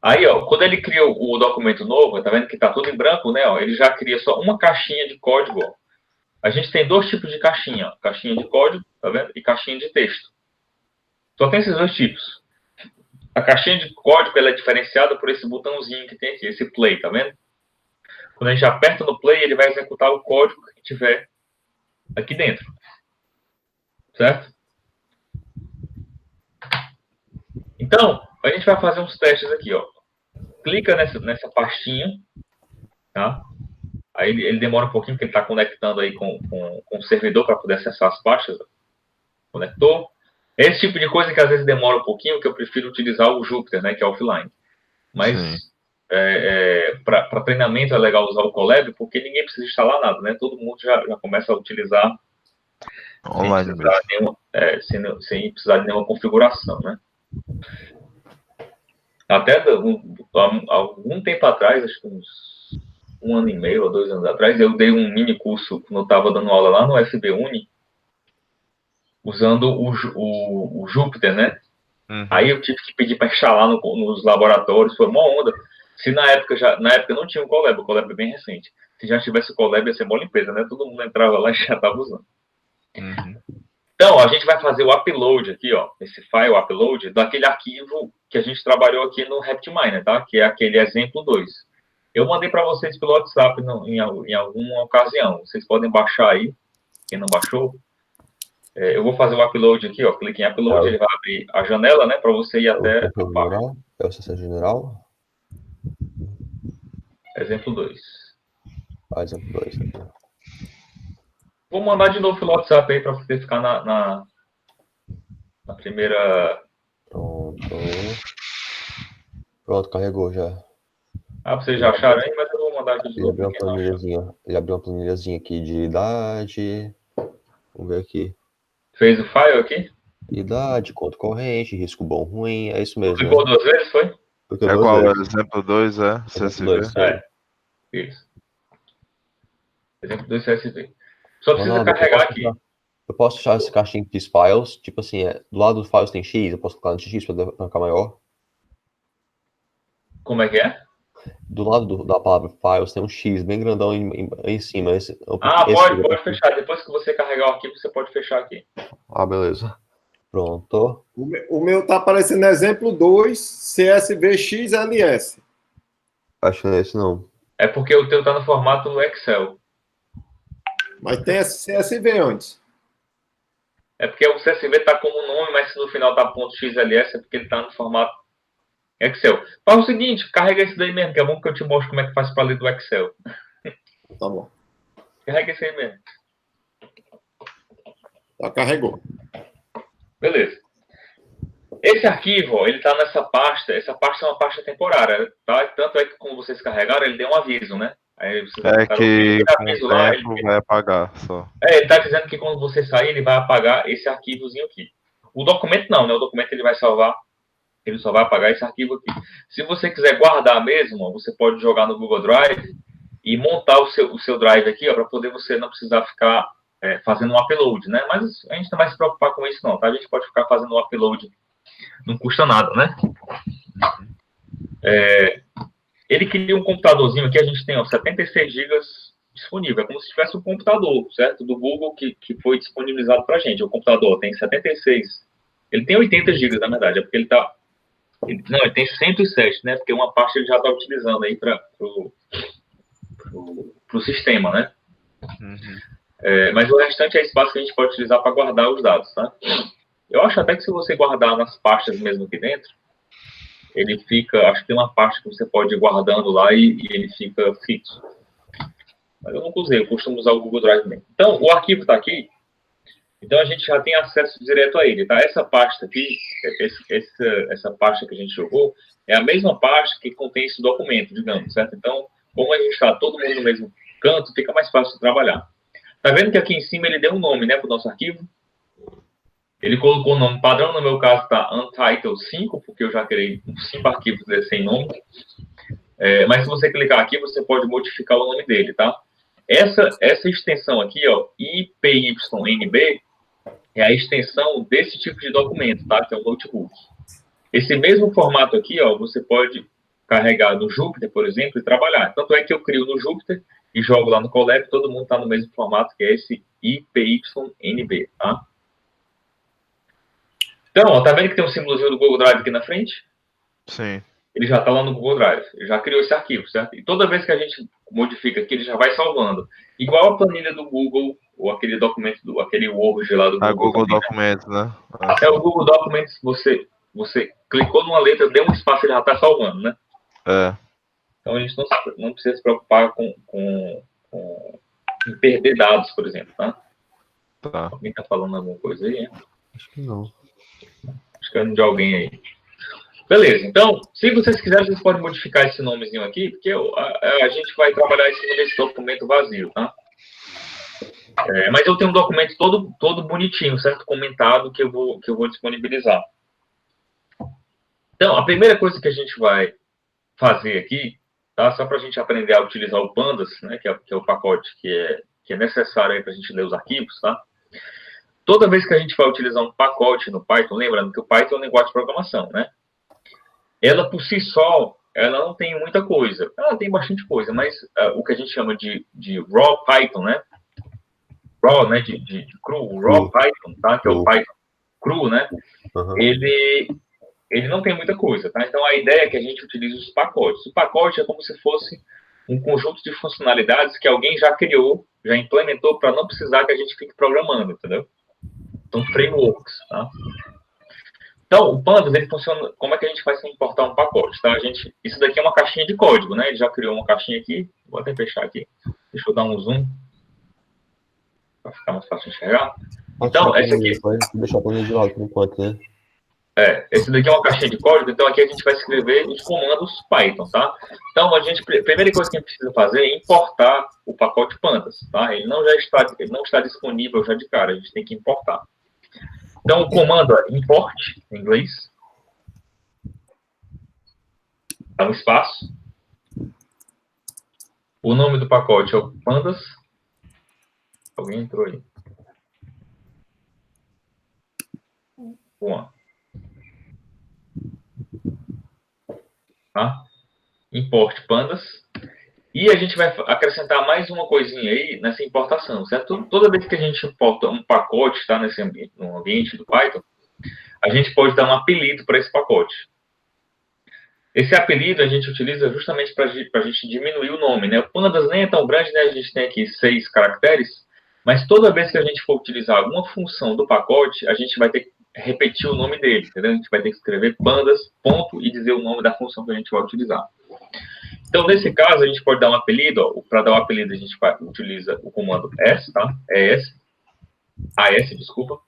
Aí, ó, quando ele cria o documento novo, tá vendo que tá tudo em branco, né? Ó, ele já cria só uma caixinha de código, ó. A gente tem dois tipos de caixinha, ó. Caixinha de código, tá vendo? E caixinha de texto. Só tem esses dois tipos. A caixinha de código, ela é diferenciada por esse botãozinho que tem aqui, esse play, tá vendo? Quando a gente aperta no play, ele vai executar o código que tiver aqui dentro. Certo? Então, a gente vai fazer uns testes aqui, ó. Clica nessa pastinha, tá? Aí ele demora um pouquinho, porque ele está conectando aí com o servidor para poder acessar as pastas. Conectou. Esse tipo de coisa que às vezes demora um pouquinho, que eu prefiro utilizar o Jupyter, né, que é offline. Mas para treinamento é legal usar o Colab, porque ninguém precisa instalar nada, né? Todo mundo já começa a utilizar Online mesmo. sem precisar de nenhuma configuração, né? Até algum tempo atrás, acho que uns 1 ano e meio ou 2 anos atrás, eu dei um mini curso quando eu estava dando aula lá no FB-Uni, usando o Jupyter, né? Aí eu tive que pedir para instalar nos laboratórios, foi uma onda. Se na época não tinha o Colab é bem recente. Se já tivesse o Colab, ia ser uma limpeza, né? Todo mundo entrava lá e já estava usando. Então, a gente vai fazer o upload aqui, ó, esse file upload daquele arquivo que a gente trabalhou aqui no RapidMiner, tá? Que é aquele exemplo 2. Eu mandei para vocês pelo WhatsApp em alguma ocasião. Vocês podem baixar aí, quem não baixou. Eu vou fazer o upload aqui, ó. Clique em upload, ele vai abrir a janela, né? Para você ir até a página. É o CC general? Exemplo 2. Exemplo 2. Vou mandar de novo pelo WhatsApp aí para você ficar na primeira. Pronto, carregou já. Vocês já acharam aí, mas eu vou mandar aqui de novo. Ele abriu uma planilhazinha aqui de idade. Vamos ver aqui. Fez o file aqui? Idade, conta corrente, risco bom, ruim, é isso mesmo. Clicou 2 vezes, foi? É igual o exemplo 2, CSV? Isso. Exemplo 2 CSV. Só precisa carregar aqui. Eu posso achar essa caixinha de files, tipo assim, do lado dos files tem X, eu posso clicar no X para ficar maior. Como é que é? Do lado da palavra files tem um X bem grandão em cima. Pode fechar. Depois que você carregar o arquivo, você pode fechar aqui. Beleza. Pronto. O meu tá aparecendo exemplo 2, CSV XLS. Acho que não é esse não. É porque o teu tá no formato Excel. Mas tem CSV antes. É porque o CSV tá como nome, mas se no final tá .xls é porque ele tá no formato Excel. Faz o seguinte, carrega esse daí mesmo, que é bom que eu te mostro como é que faz para ler do Excel. Tá bom. Carrega esse aí mesmo. Já carregou. Beleza. Esse arquivo, ó, ele está nessa pasta. Essa pasta é uma pasta temporária, tá? Tanto é que quando vocês carregaram, ele deu um aviso, né? Aí vocês que com o tempo vai apagar só. Ele está dizendo que quando você sair, ele vai apagar esse arquivozinho aqui. O documento não, né? O documento ele vai salvar. Ele só vai apagar esse arquivo aqui. Se você quiser guardar mesmo, ó, você pode jogar no Google Drive e montar o seu Drive aqui, para poder você não precisar ficar fazendo um upload, né? Mas a gente não vai se preocupar com isso não, tá? A gente pode ficar fazendo um upload, não custa nada, né? Ele cria um computadorzinho aqui, a gente tem 76 GB disponível, é como se tivesse um computador, certo? Do Google que foi disponibilizado para a gente. O computador tem 76, ele tem 80 GB na verdade, é porque ele tá... Não, ele tem 107, né? Porque uma parte ele já está utilizando aí para o sistema, né? Mas o restante é espaço que a gente pode utilizar para guardar os dados, tá? Eu acho até que se você guardar nas pastas mesmo aqui dentro, ele fica... Acho que tem uma pasta que você pode ir guardando lá e ele fica fixo. Mas eu nunca usei, eu costumo usar o Google Drive mesmo. Então, o arquivo está aqui. Então, a gente já tem acesso direto a ele, tá? Essa pasta aqui, essa pasta que a gente jogou, é a mesma pasta que contém esse documento, digamos, certo? Então, como a gente está todo mundo no mesmo canto, fica mais fácil de trabalhar. Tá vendo que aqui em cima ele deu um nome, né, para o nosso arquivo? Ele colocou o nome padrão, no meu caso está Untitled 5, porque eu já criei 5 arquivos sem nome. Mas se você clicar aqui, você pode modificar o nome dele, tá? Essa extensão aqui, ó, IPYNB, é a extensão desse tipo de documento, tá? Que é o notebook. Esse mesmo formato aqui, ó, você pode carregar no Jupyter, por exemplo, e trabalhar. Tanto é que eu crio no Jupyter e jogo lá no Colab, todo mundo está no mesmo formato, que é esse IPYNB, tá? Então, ó, tá vendo que tem um símbolozinho do Google Drive aqui na frente? Sim. Ele já está lá no Google Drive, ele já criou esse arquivo, certo? E toda vez que a gente modifica aqui, ele já vai salvando. Igual a planilha do Google, ou aquele documento, aquele Word lá do Google. A Google Documents, né? O Google Documents, você clicou numa letra, deu um espaço, ele já está salvando, né? Então a gente não precisa se preocupar com em perder dados, por exemplo, tá? Tá. Alguém tá falando alguma coisa aí, hein? Acho que não. Acho que é de alguém aí. Beleza, então, se vocês quiserem, vocês podem modificar esse nomezinho aqui, porque a gente vai trabalhar em cima desse documento vazio, tá? Mas eu tenho um documento todo bonitinho, certo? Comentado, que eu vou disponibilizar. Então, a primeira coisa que a gente vai fazer aqui, tá? Só para a gente aprender a utilizar o Pandas, né? Que é o pacote que é necessário para a gente ler os arquivos, tá? Toda vez que a gente vai utilizar um pacote no Python, lembrando que o Python é um linguagem de programação, né? Ela, por si só, ela não tem muita coisa. Ela tem bastante coisa, mas o que a gente chama de raw Python, né? Raw, né? De cru, o raw Python, tá? Que é o Python cru, né? Uhum. Ele não tem muita coisa, tá? Então, a ideia é que a gente utilize os pacotes. O pacote é como se fosse um conjunto de funcionalidades que alguém já criou, já implementou, para não precisar que a gente fique programando, entendeu? Então, frameworks, tá? Então, o Pandas, ele funciona... Como é que a gente faz para importar um pacote, tá? Isso daqui é uma caixinha de código, né? Ele já criou uma caixinha aqui. Vou até fechar aqui. Deixa eu dar um zoom. Para ficar mais fácil de enxergar. Então, essa aqui... Pode deixar o de lado por enquanto, né? Esse daqui é uma caixinha de código, então aqui a gente vai escrever os comandos Python, tá? Então, a primeira coisa que a gente precisa fazer é importar o pacote Pandas, tá? Ele não está disponível já de cara, a gente tem que importar. Então, o comando é import, em inglês. Dá um espaço. O nome do pacote é o Pandas. Alguém entrou aí. Bom. Tá? Import Pandas. E a gente vai acrescentar mais uma coisinha aí nessa importação, certo? Toda vez que a gente importa um pacote, tá, no ambiente do Python, a gente pode dar um apelido para esse pacote. Esse apelido a gente utiliza justamente para a gente diminuir o nome, né? O Pandas nem é tão grande, né? A gente tem aqui 6 caracteres, mas toda vez que a gente for utilizar alguma função do pacote, a gente vai ter que repetir o nome dele, entendeu? A gente vai ter que escrever pandas, ponto, e dizer o nome da função que a gente vai utilizar. Então, nesse caso, a gente pode dar um apelido. Para dar um apelido, a gente utiliza o comando as, tá? Desculpa.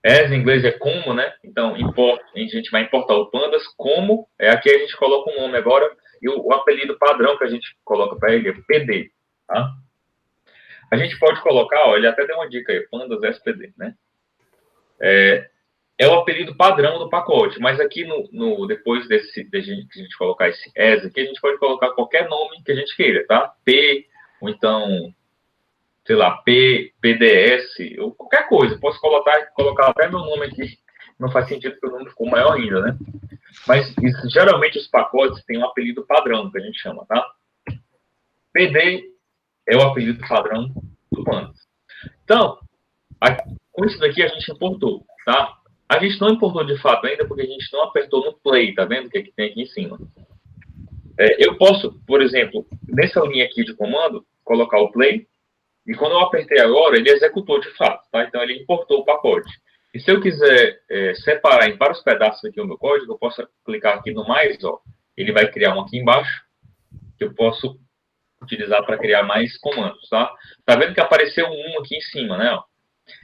As em inglês é como, né? Então, a gente vai importar o pandas como. Aqui a gente coloca um nome agora. E o apelido padrão que a gente coloca para ele é PD, tá? A gente pode colocar, ele até deu uma dica aí, pandas SPD, né? É o apelido padrão do pacote, mas aqui depois de a gente colocar esse as aqui, a gente pode colocar qualquer nome que a gente queira, tá? P, ou então, sei lá, PDS, ou qualquer coisa. Posso colocar até meu nome aqui, não faz sentido porque o nome ficou maior ainda, né? Mas geralmente os pacotes têm um apelido padrão, que a gente chama, tá? PD é o apelido padrão do Pandas. Então, com isso daqui a gente importou, tá? A gente não importou de fato ainda porque a gente não apertou no play, tá vendo? Que tem aqui em cima. Eu posso, por exemplo, nessa linha aqui de comando, colocar o play, e quando eu apertei agora, ele executou de fato, tá? Então ele importou o pacote. E se eu quiser separar em vários pedaços aqui o meu código, eu posso clicar aqui no mais, ó. Ele vai criar um aqui embaixo, que eu posso utilizar para criar mais comandos, tá? Tá vendo que apareceu um aqui em cima, né? Ó?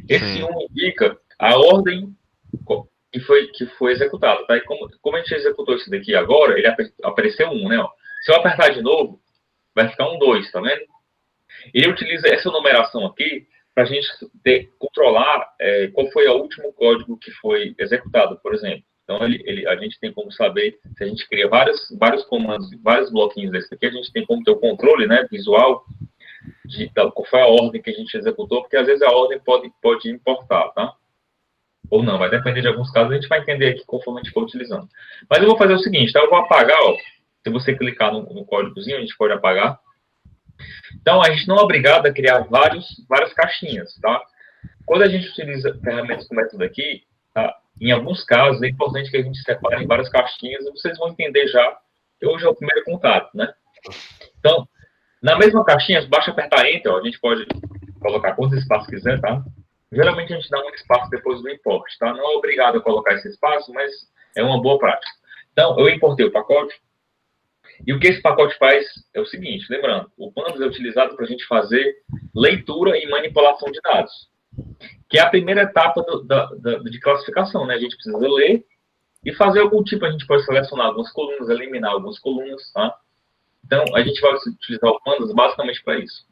Esse 1 indica a ordem que foi executada, tá? E como a gente executou isso daqui agora, ele apareceu 1, né? Ó. Se eu apertar de novo, vai ficar um 2, tá vendo? Ele utiliza essa numeração aqui para a gente controlar qual foi o último código que foi executado, por exemplo. Então, a gente tem como saber, se a gente cria vários comandos, vários bloquinhos desse aqui, a gente tem como ter o controle, né, visual de qual foi a ordem que a gente executou, porque às vezes a ordem pode importar, tá? Ou não, vai depender de alguns casos, a gente vai entender aqui conforme a gente for utilizando. Mas eu vou fazer o seguinte, tá? Eu vou apagar, ó, se você clicar no códigozinho, a gente pode apagar. Então, a gente não é obrigado a criar várias caixinhas, tá? Quando a gente utiliza ferramentas como essa daqui, tá? Em alguns casos, é importante que a gente separe em várias caixinhas, e vocês vão entender já, que hoje é o primeiro contato, né? Então, na mesma caixinha, basta apertar Enter, ó, a gente pode colocar quantos espaços quiser, tá? Geralmente a gente dá um espaço depois do import, tá? Não é obrigado a colocar esse espaço, mas é uma boa prática. Então, eu importei o pacote, E o que esse pacote faz é o seguinte, lembrando, o Pandas é utilizado para a gente fazer leitura e manipulação de dados, que é a primeira etapa de classificação, né? A gente precisa ler e fazer algum tipo, a gente pode selecionar algumas colunas, eliminar algumas colunas, tá? Então, a gente vai utilizar o Pandas basicamente para isso.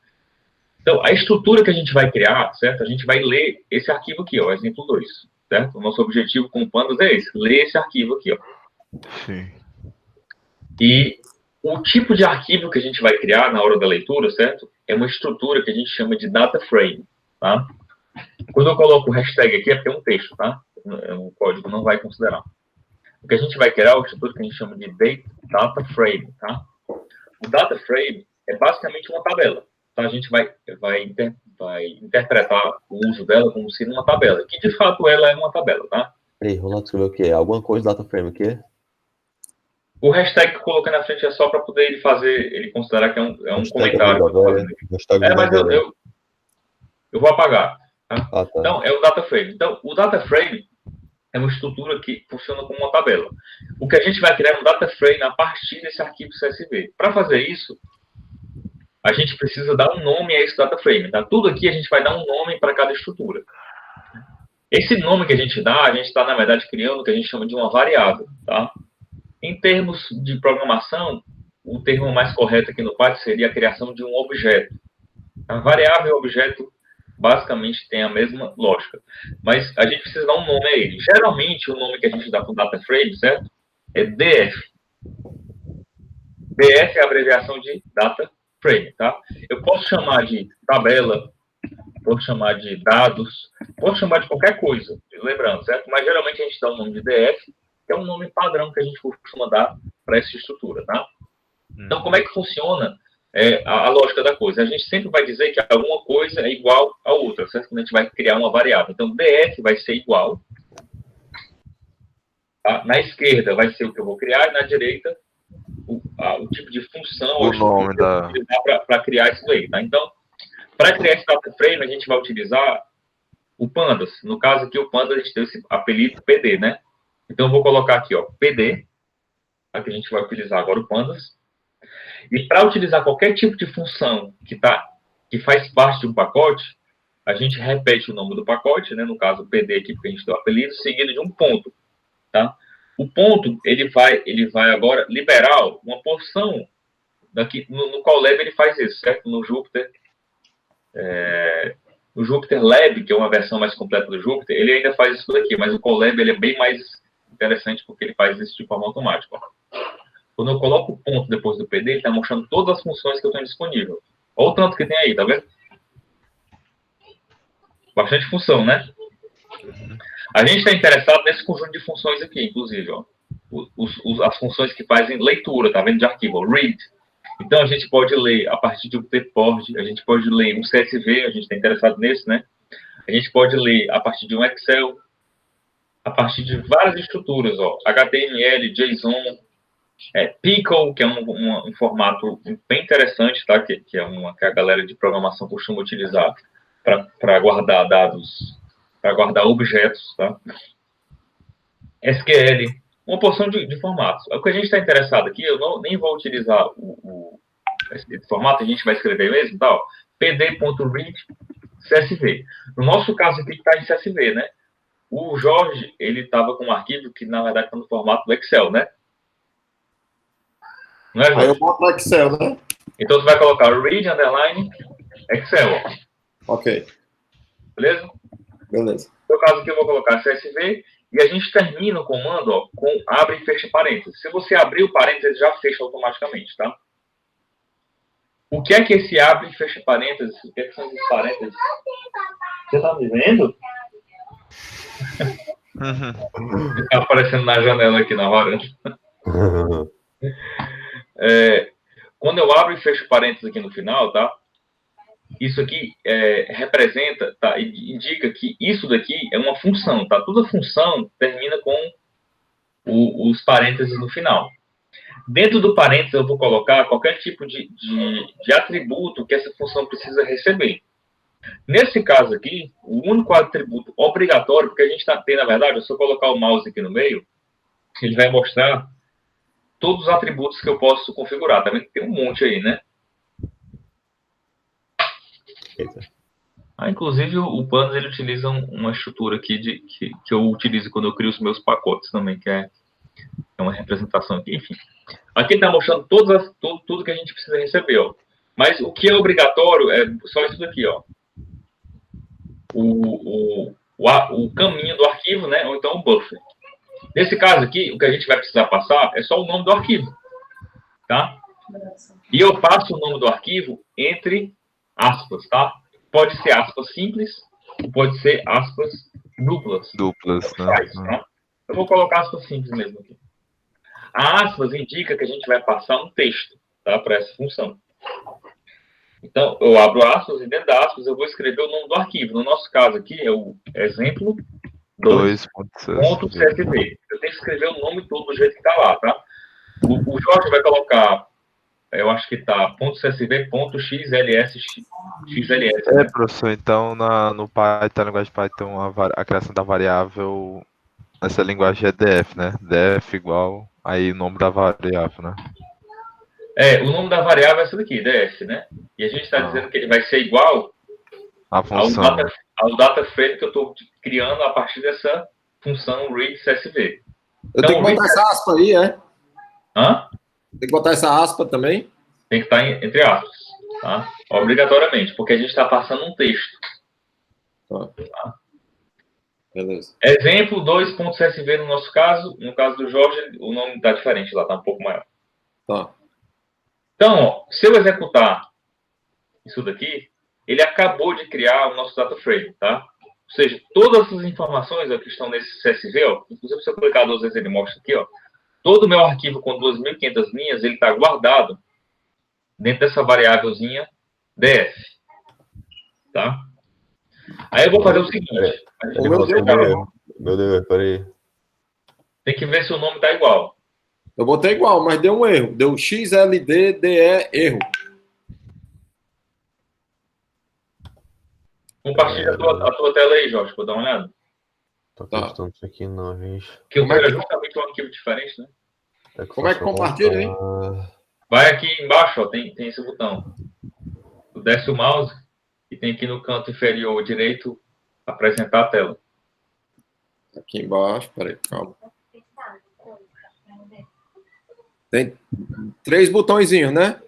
Então, a estrutura que a gente vai criar, certo? A gente vai ler esse arquivo aqui, ó, exemplo 2, certo? O nosso objetivo com o Pandas é esse, ler esse arquivo aqui, ó. Sim. E o tipo de arquivo que a gente vai criar na hora da leitura, certo? É uma estrutura que a gente chama de data frame, tá? Quando eu coloco o hashtag aqui é porque é um texto, tá? O código não vai considerar. O que a gente vai criar é uma estrutura que a gente chama de data frame, tá? O data frame é basicamente uma tabela. Então, a gente vai interpretar o uso dela como sendo uma tabela, que de fato ela é uma tabela, tá? Peraí, Rolando escreveu o quê? Alguma coisa data frame, o quê? O hashtag que eu coloquei na frente é só para poder ele considerar que é um comentário. Mas eu vou apagar. Tá? Ah, tá. Então, é o data frame. Então, o data frame é uma estrutura que funciona como uma tabela. O que a gente vai criar é um data frame a partir desse arquivo CSV. Para fazer isso, a gente precisa dar um nome a esse data frame. Tá? Tudo aqui a gente vai dar um nome para cada estrutura. Esse nome que a gente dá, a gente está, na verdade, criando o que a gente chama de uma variável. Tá? Em termos de programação, o termo mais correto aqui no Python seria a criação de um objeto. A variável e o objeto basicamente tem a mesma lógica. Mas a gente precisa dar um nome a ele. Geralmente, o nome que a gente dá para o data frame, certo? É DF. DF é a abreviação de data frame, tá? Eu posso chamar de tabela, posso chamar de dados, posso chamar de qualquer coisa, lembrando, certo? Mas geralmente a gente dá o nome de DF, que é um nome padrão que a gente costuma dar para essa estrutura, tá? Então, como é que funciona a lógica da coisa? A gente sempre vai dizer que alguma coisa é igual a outra, certo? Quando a gente vai criar uma variável. Então, DF vai ser igual. Tá? Na esquerda vai ser o que eu vou criar, e na direita o tipo de função O nome que eu vou utilizar para criar isso aí, tá? Então, para criar esse data frame, a gente vai utilizar o Pandas. No caso aqui, o Pandas, a gente tem esse apelido PD, né? Então, eu vou colocar aqui, ó, PD, tá? Que a gente vai utilizar agora o Pandas. E para utilizar qualquer tipo de função que faz parte de um pacote, a gente repete o nome do pacote, né? No caso, o PD aqui, porque a gente deu o apelido, seguido de um ponto, tá? O ponto, ele vai agora liberar uma porção daqui, no Colab ele faz isso, certo? No Jupyter Lab, que é uma versão mais completa do Jupyter, ele ainda faz isso daqui, mas o Colab ele é bem mais interessante porque ele faz isso de forma automática, ó. Quando eu coloco o ponto depois do PD, ele está mostrando todas as funções que eu tenho disponível. Olha o tanto que tem aí, tá vendo? Bastante função, né? A gente está interessado nesse conjunto de funções aqui, inclusive, ó. As funções que fazem leitura, tá vendo? De arquivo, ó, read. Então, a gente pode ler a partir de um tpord, a gente pode ler um CSV, a gente está interessado nesse, né? A gente pode ler a partir de um Excel, a partir de várias estruturas, ó. HTML, JSON, Pickle, que é um formato bem interessante, tá? Que a galera de programação costuma utilizar para guardar dados, para guardar objetos, tá? SQL, uma porção de formatos. O que a gente está interessado aqui, eu nem vou utilizar esse formato, a gente vai escrever mesmo, tá? pd.read CSV. No nosso caso aqui está em CSV, né? O Jorge, ele estava com um arquivo que, na verdade, está no formato do Excel, né? Não é, Jorge? Aí eu boto no Excel, né? Então, você vai colocar read, underline, Excel. Ok. Beleza? Beleza. No caso aqui, eu vou colocar CSV e a gente termina o comando, ó, com abre e fecha parênteses. Se você abrir o parênteses, ele já fecha automaticamente, tá? O que é que esse abre e fecha parênteses? O que é que são esses parênteses? Você tá me vendo? Tá aparecendo na janela aqui na hora. Quando eu abro e fecho parênteses aqui no final, tá? Isso aqui representa, tá? Indica que isso daqui é uma função, tá? Toda função termina com os parênteses no final. Dentro do parênteses eu vou colocar qualquer tipo de atributo que essa função precisa receber. Nesse caso aqui, o único atributo obrigatório, porque a gente tem, na verdade, se eu colocar o mouse aqui no meio, ele vai mostrar todos os atributos que eu posso configurar. Tá vendo que tem um monte aí, né? Eita. Inclusive, o Panos ele utiliza uma estrutura aqui que eu utilizo quando eu crio os meus pacotes também, que é uma representação aqui. Enfim, aqui está mostrando tudo que a gente precisa receber. Ó. Mas o que é obrigatório é só isso daqui. Ó. O caminho do arquivo, né? Ou então o buffer. Nesse caso aqui, o que a gente vai precisar passar é só o nome do arquivo. Tá? E eu passo o nome do arquivo entre aspas, tá? Pode ser aspas simples, pode ser aspas duplas. Duplas, né? Tá? Eu vou colocar aspas simples mesmo aqui. A aspas indica que a gente vai passar um texto, tá? Para essa função. Então, eu abro aspas e dentro da aspas eu vou escrever o nome do arquivo. No nosso caso aqui é o exemplo 2.csv. Eu tenho que escrever o nome todo do jeito que está lá, tá? O Jorge vai colocar, eu acho que está .csv.xls. Né? Professor, então no Python, na linguagem Python, a criação da variável, essa linguagem é def, né? Def igual, aí o nome da variável, né? O nome da variável é essa daqui, df, né? E a gente está dizendo que ele vai ser igual a função. ao data frame que eu estou criando a partir dessa função read.csv. Eu tenho que botar essa aspa aí, é? Hã? Tem que botar essa aspa também? Tem que estar entre aspas, tá? Obrigatoriamente, porque a gente está passando um texto. Tá? Beleza. Exemplo 2.csv no nosso caso. No caso do Jorge, o nome está diferente lá, está um pouco maior. Tá. Então, ó, se eu executar isso daqui, ele acabou de criar o nosso data frame, tá? Ou seja, todas essas informações ó, que estão nesse CSV, ó, inclusive se eu clicar duas vezes ele mostra aqui, ó, todo o meu arquivo com 2.500 linhas, ele está guardado dentro dessa variávelzinha df, tá? Aí eu vou fazer o seguinte. Meu Deus, peraí. Tem que ver se o nome está igual. Eu botei igual, mas deu um erro. Deu XLDDE erro. Compartilha a tua tela aí, Jorge, para dar uma olhada. Tô testando isso aqui não, bicho. Que o meu é justamente um arquivo diferente, né? Como é que compartilha, hein? Vai aqui embaixo, ó, tem esse botão. Tu desce o mouse e tem aqui no canto inferior direito apresentar a tela. Aqui embaixo, peraí, calma. Tem 3 botõezinhos, né?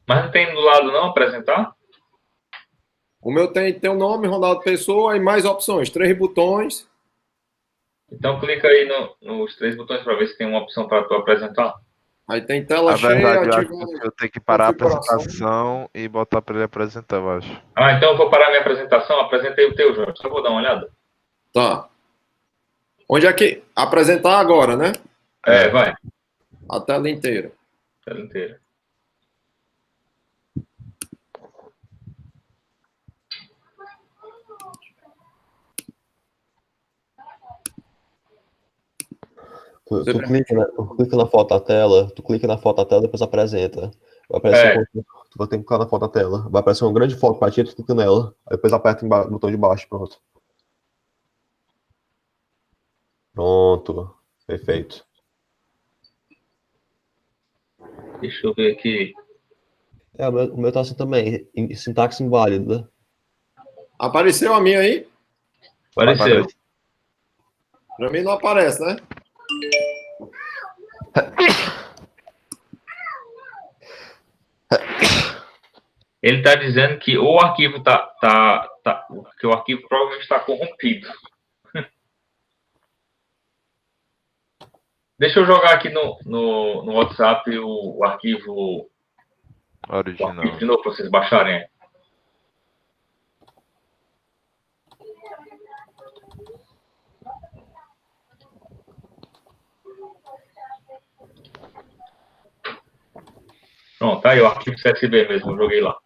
Mas não tem do lado não apresentar? O meu tem o nome, Ronaldo Pessoa, e mais opções. 3 botões. Então clica aí nos 3 botões para ver se tem uma opção para tu apresentar. Aí tem tela Na cheia, verdade, ativar. eu tenho que parar a apresentação e botar para ele apresentar, eu acho. Então eu vou parar minha apresentação. Apresentei o teu, Jorge. Só vou dar uma olhada. Tá. Onde é que... Apresentar agora, né? Vai. A tela inteira. Tela inteira. Tu clica na foto da tela, depois apresenta. Vai aparecer tu vai ter que clicar na foto da tela. Vai aparecer uma grande foto pra ti, tu clica nela. Aí depois aperta no botão de baixo, pronto. Pronto. Perfeito. Deixa eu ver aqui. O meu tá assim também. Sintaxe inválida. Apareceu a minha aí? Apareceu. Pra mim não aparece, né? Ele está dizendo que o arquivo que o arquivo provavelmente está corrompido. Deixa eu jogar aqui no WhatsApp o arquivo Original. de novo para vocês baixarem. Pronto, tá aí o arquivo CSV mesmo, eu joguei lá.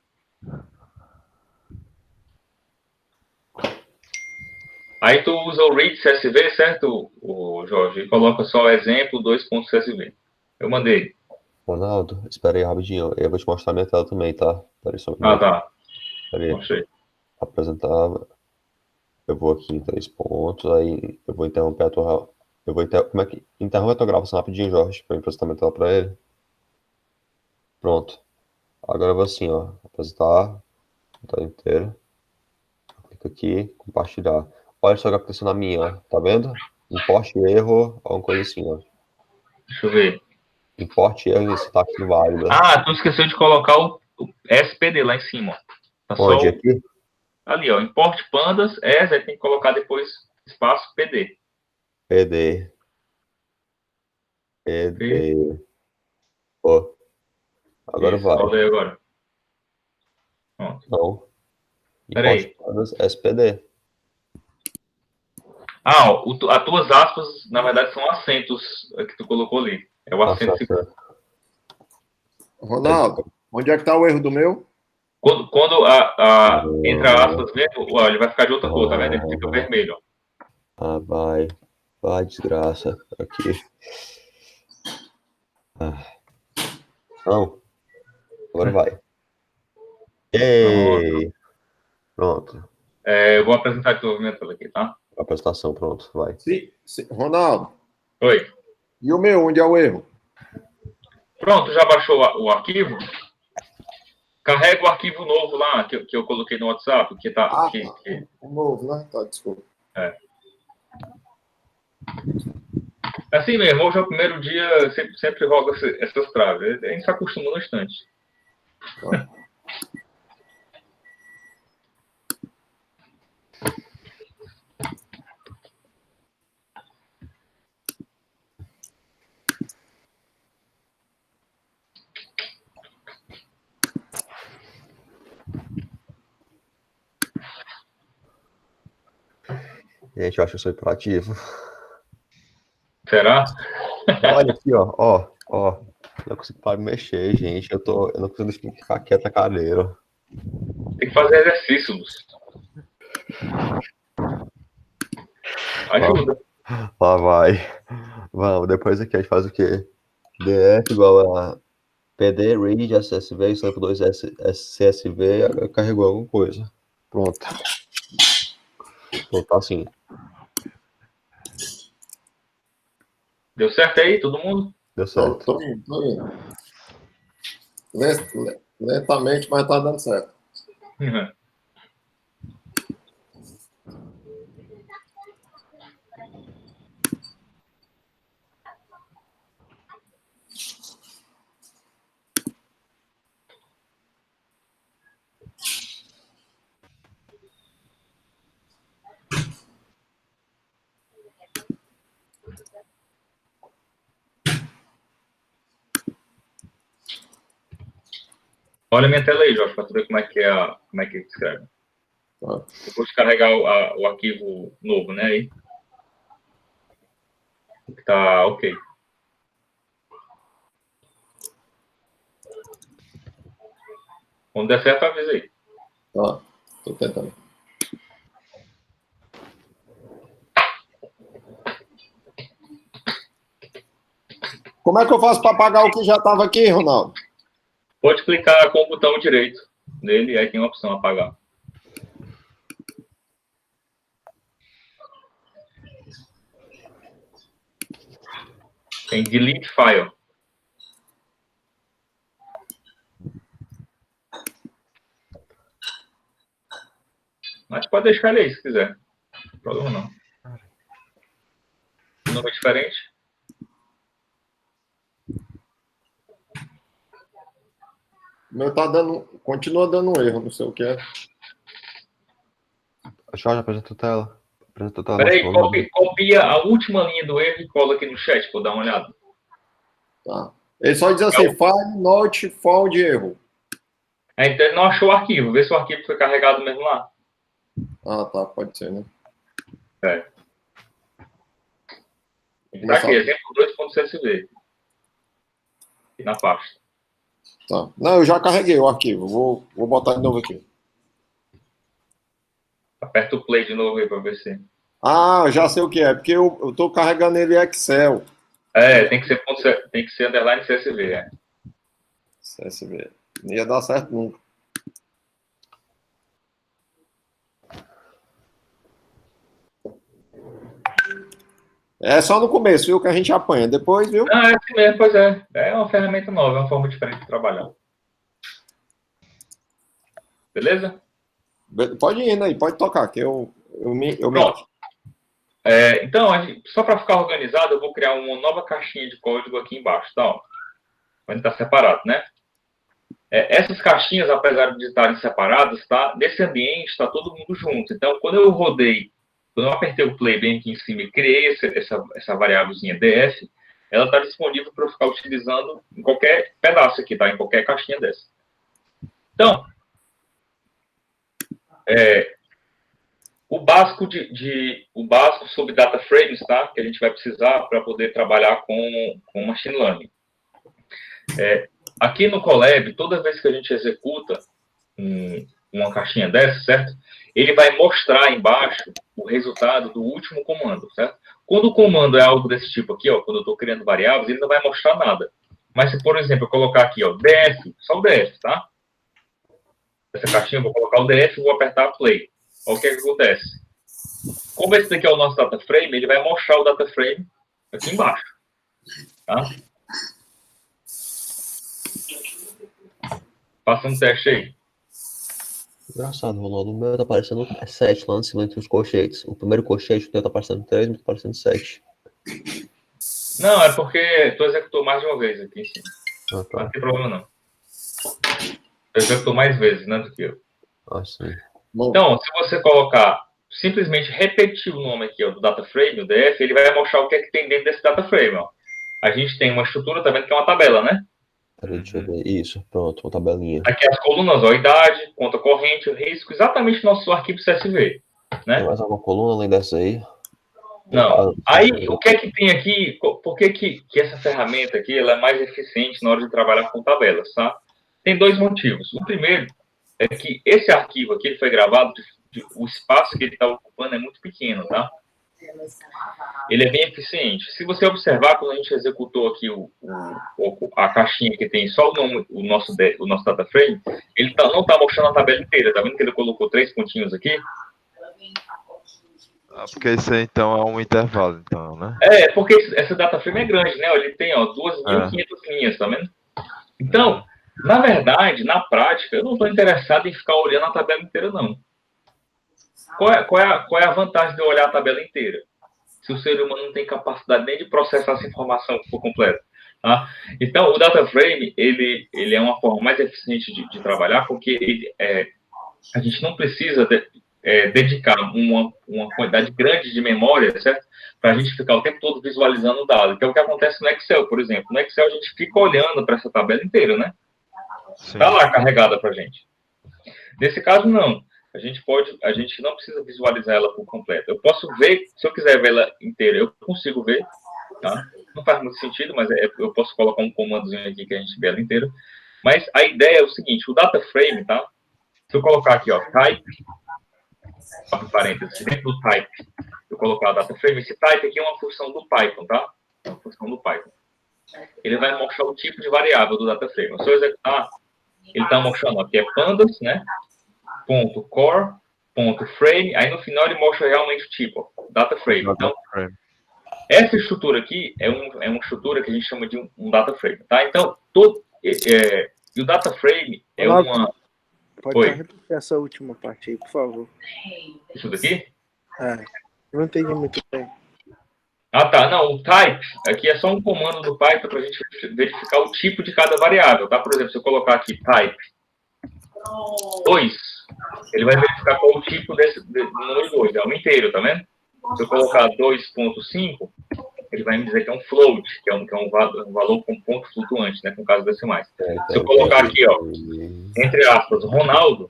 Aí tu usa o read CSV, certo, Jorge? E coloca só exemplo 2.csv. Eu mandei. Ronaldo, espera aí rapidinho. Eu vou te mostrar minha tela também, tá? Peraí, só Tá. Espera aí. Mostrei. Apresentar. Eu vou aqui em 3 pontos, aí eu vou interromper a tua Eu vou como é que. Interrompe a tua gravação rapidinho, Jorge, para eu apresentar a tela para ele. Pronto. Agora eu vou assim, ó. Apresentar a tela inteira. Clica aqui, compartilhar. Olha só o que aconteceu na minha, ó. Tá vendo? Importe erro, alguma coisa assim, ó. Deixa eu ver. Importe erro em sintaxe inválida. Ah, tu esqueceu de colocar o SPD lá em cima, ó. Tá só Onde? Aqui? ali, ó. Import pandas, aí tem que colocar depois espaço PD. PD. PD. Pô. Agora Isso, vai. roda aí agora. Pronto. Não. Pera Importe aí. pandas, SPD. Ah, ó, as tuas aspas, na verdade, são acentos que tu colocou ali. É o acento. Ronaldo, onde é que tá o erro do meu? Quando entra aspas mesmo, ó, ele vai ficar de outra cor, tá vendo? Ele fica vermelho, ó. Ah, vai. Vai, desgraça. Aqui. Ah. Não. Agora vai. Ei! Pronto. Eu vou apresentar de novo minha tela aqui, tá? A apresentação, pronto. Vai. Sim. Ronaldo, Oi. e o meu, onde é o erro? Pronto, já baixou o arquivo? Carrega o arquivo novo lá, que eu coloquei no WhatsApp, que tá... Ah, o novo, né? Tá, desculpa. É assim mesmo, hoje é o primeiro dia, sempre roga essas traves. A gente se acostuma no instante. Tá. Gente, eu acho que eu sou hiperativo. Será? Olha aqui, ó. Ó. Não consigo parar de mexer, gente. Eu não consigo ficar quieto na cadeira. Tem que fazer exercícios. Ajuda. Lá vai. Vamos, depois aqui a gente faz o quê? DF igual a PD, read, SSV, stamp 2 CSV, agora carregou alguma coisa. Pronto. Pronto, tá assim. Deu certo aí, todo mundo? Deu certo. Tô indo, tô indo. Lentamente, mas tá dando certo. Uhum. Olha a minha tela aí, Jorge, para tu ver como é que escreve. Tá. Depois de carregar o arquivo novo, né? Aí. Tá ok. Quando der certo, avisa aí. Tá, tô tentando. Como é que eu faço para apagar o que já estava aqui, Ronaldo? Pode clicar com o botão direito nele, aí tem uma opção apagar. Tem delete file. Mas pode deixar ele aí se quiser. Não tem problema não. O nome é diferente. O meu tá dando, continua dando um erro, não sei o que é. Jorge, apresenta a tela. Apresenta a tela. Peraí, copia a última linha do erro e cola aqui no chat para dar uma olhada. Tá. Ele só diz assim, file not found erro. Então ele não achou o arquivo. Vê se o arquivo foi carregado mesmo lá. Ah, tá, pode ser, né? É. Tá aqui, exemplo 2.csv. Aqui na pasta. Tá. Não, eu já carreguei o arquivo. Vou botar de novo aqui. Aperta o play de novo aí para ver se... Ah, já sei o que é, porque eu tô carregando ele em Excel. Tem que ser underline CSV, é. CSV. Não ia dar certo nunca. É só no começo, viu, que a gente apanha. Depois, viu? Ah, é assim mesmo, pois é. É uma ferramenta nova, é uma forma diferente de trabalhar. Beleza? Pode ir aí, pode tocar, que eu me Pronto. Então, só para ficar organizado, eu vou criar uma nova caixinha de código aqui embaixo, tá? Ó. Mas está separado, né? Essas caixinhas, apesar de estarem separadas, tá? Nesse ambiente está todo mundo junto. Então, quando eu apertei o play bem aqui em cima e criei essa variávelzinha df, ela está disponível para eu ficar utilizando em qualquer pedaço aqui, tá? Em qualquer caixinha dessa. Então, o básico o básico sobre data frames, tá? Que a gente vai precisar para poder trabalhar com machine learning. Aqui no Colab, toda vez que a gente executa uma caixinha dessa, certo? Ele vai mostrar embaixo o resultado do último comando, certo? Quando o comando é algo desse tipo aqui, ó, quando eu estou criando variáveis, ele não vai mostrar nada. Mas se, por exemplo, eu colocar aqui, ó, df, só o df, tá? Essa caixinha, eu vou colocar o df e vou apertar play. Olha o que acontece. Como esse daqui é o nosso data frame, ele vai mostrar o data frame aqui embaixo, tá? Faça um teste aí. Engraçado, Ronaldo. O meu tá aparecendo 7 lá em cima entre os colchetes. O primeiro colchete, o teu tá aparecendo 3, o meu tá aparecendo 7. Não, é porque tu executou mais de uma vez aqui em cima. Ah, tá. Não tem problema, não. Tu executou mais vezes, né, do que eu. Ah, sim. Então, se você colocar, simplesmente repetir o nome aqui, ó, do data frame, o df, ele vai mostrar o que é que tem dentro desse data frame, ó. A gente tem uma estrutura, tá vendo que é uma tabela, né? Peraí, deixa eu ver. Isso, pronto, uma tabelinha. Aqui as colunas, ó, idade, conta corrente, risco, exatamente nosso arquivo CSV, né? Tem mais alguma coluna além dessa aí? Não. Aí, o que é que tem aqui? Por que essa ferramenta aqui ela é mais eficiente na hora de trabalhar com tabelas, tá? Tem dois motivos. O primeiro é que esse arquivo aqui ele foi gravado, o espaço que ele está ocupando é muito pequeno, tá? Ele é bem eficiente. Se você observar, quando a gente executou aqui a caixinha que tem só o nome, o nosso data frame, ele não está mostrando a tabela inteira. Tá vendo que ele colocou 3 pontinhos aqui? Porque isso aí, então, é um intervalo, então, né? Porque essa data frame é grande, né? Ele tem, ó, 2.500 linhas, tá vendo? Então, na verdade, na prática, eu não estou interessado em ficar olhando a tabela inteira, não. Qual é a vantagem de eu olhar a tabela inteira? Se o ser humano não tem capacidade nem de processar essa informação por completo. Tá? Então, o data frame, ele é uma forma mais eficiente de trabalhar, porque a gente não precisa dedicar uma quantidade grande de memória, certo? Para a gente ficar o tempo todo visualizando o dado. Que é o que acontece no Excel, por exemplo. No Excel, a gente fica olhando para essa tabela inteira, né? Está lá carregada para a gente. Nesse caso, não. A gente não precisa visualizar ela por completo. Eu posso ver, se eu quiser ver ela inteira, eu consigo ver, tá? Não faz muito sentido, mas eu posso colocar um comandozinho aqui que a gente vê ela inteira. Mas a ideia é o seguinte, o data frame, tá? Se eu colocar aqui, ó, type, abre parênteses, dentro do type, eu colocar o data frame, esse type aqui é uma função do Python, tá? É uma função do Python. Ele vai mostrar o tipo de variável do data frame. Se eu executar, ele está mostrando aqui, é pandas, né? .core, .frame, aí no final ele mostra realmente o tipo, ó, data frame. Então, essa estrutura aqui é uma estrutura que a gente chama de um data frame, tá? Então, e o data frame é uma... Pode repetir essa última parte aí, por favor. Isso daqui? Não entendi muito bem. Ah, tá. Não, o type aqui é só um comando do Python para a gente verificar o tipo de cada variável, tá? Por exemplo, se eu colocar aqui type 2, ele vai verificar qual o tipo do número 2, é um inteiro, tá vendo? Se eu colocar 2.5, ele vai me dizer que é um float, que é um valor com ponto flutuante, né, com casos decimais. Se eu colocar aqui, ó, entre aspas, Ronaldo,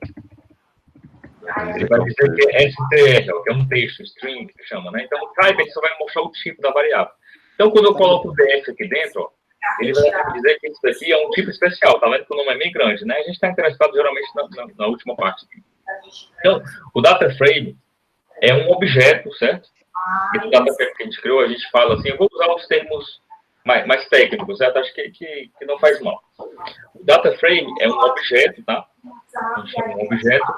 ele vai dizer que é STR, que é um texto, string, que chama, né? Então, o type ele só vai mostrar o tipo da variável. Então, quando eu coloco o df aqui dentro, ó, ele vai dizer que isso daqui é um tipo especial, tá vendo que o nome é meio grande, né? A gente está interessado geralmente na última parte aqui. Então, o data frame é um objeto, certo? Esse data frame que a gente criou, a gente fala assim, eu vou usar os termos mais técnicos, certo? Acho que não faz mal. O data frame é um objeto, tá? A gente chama um objeto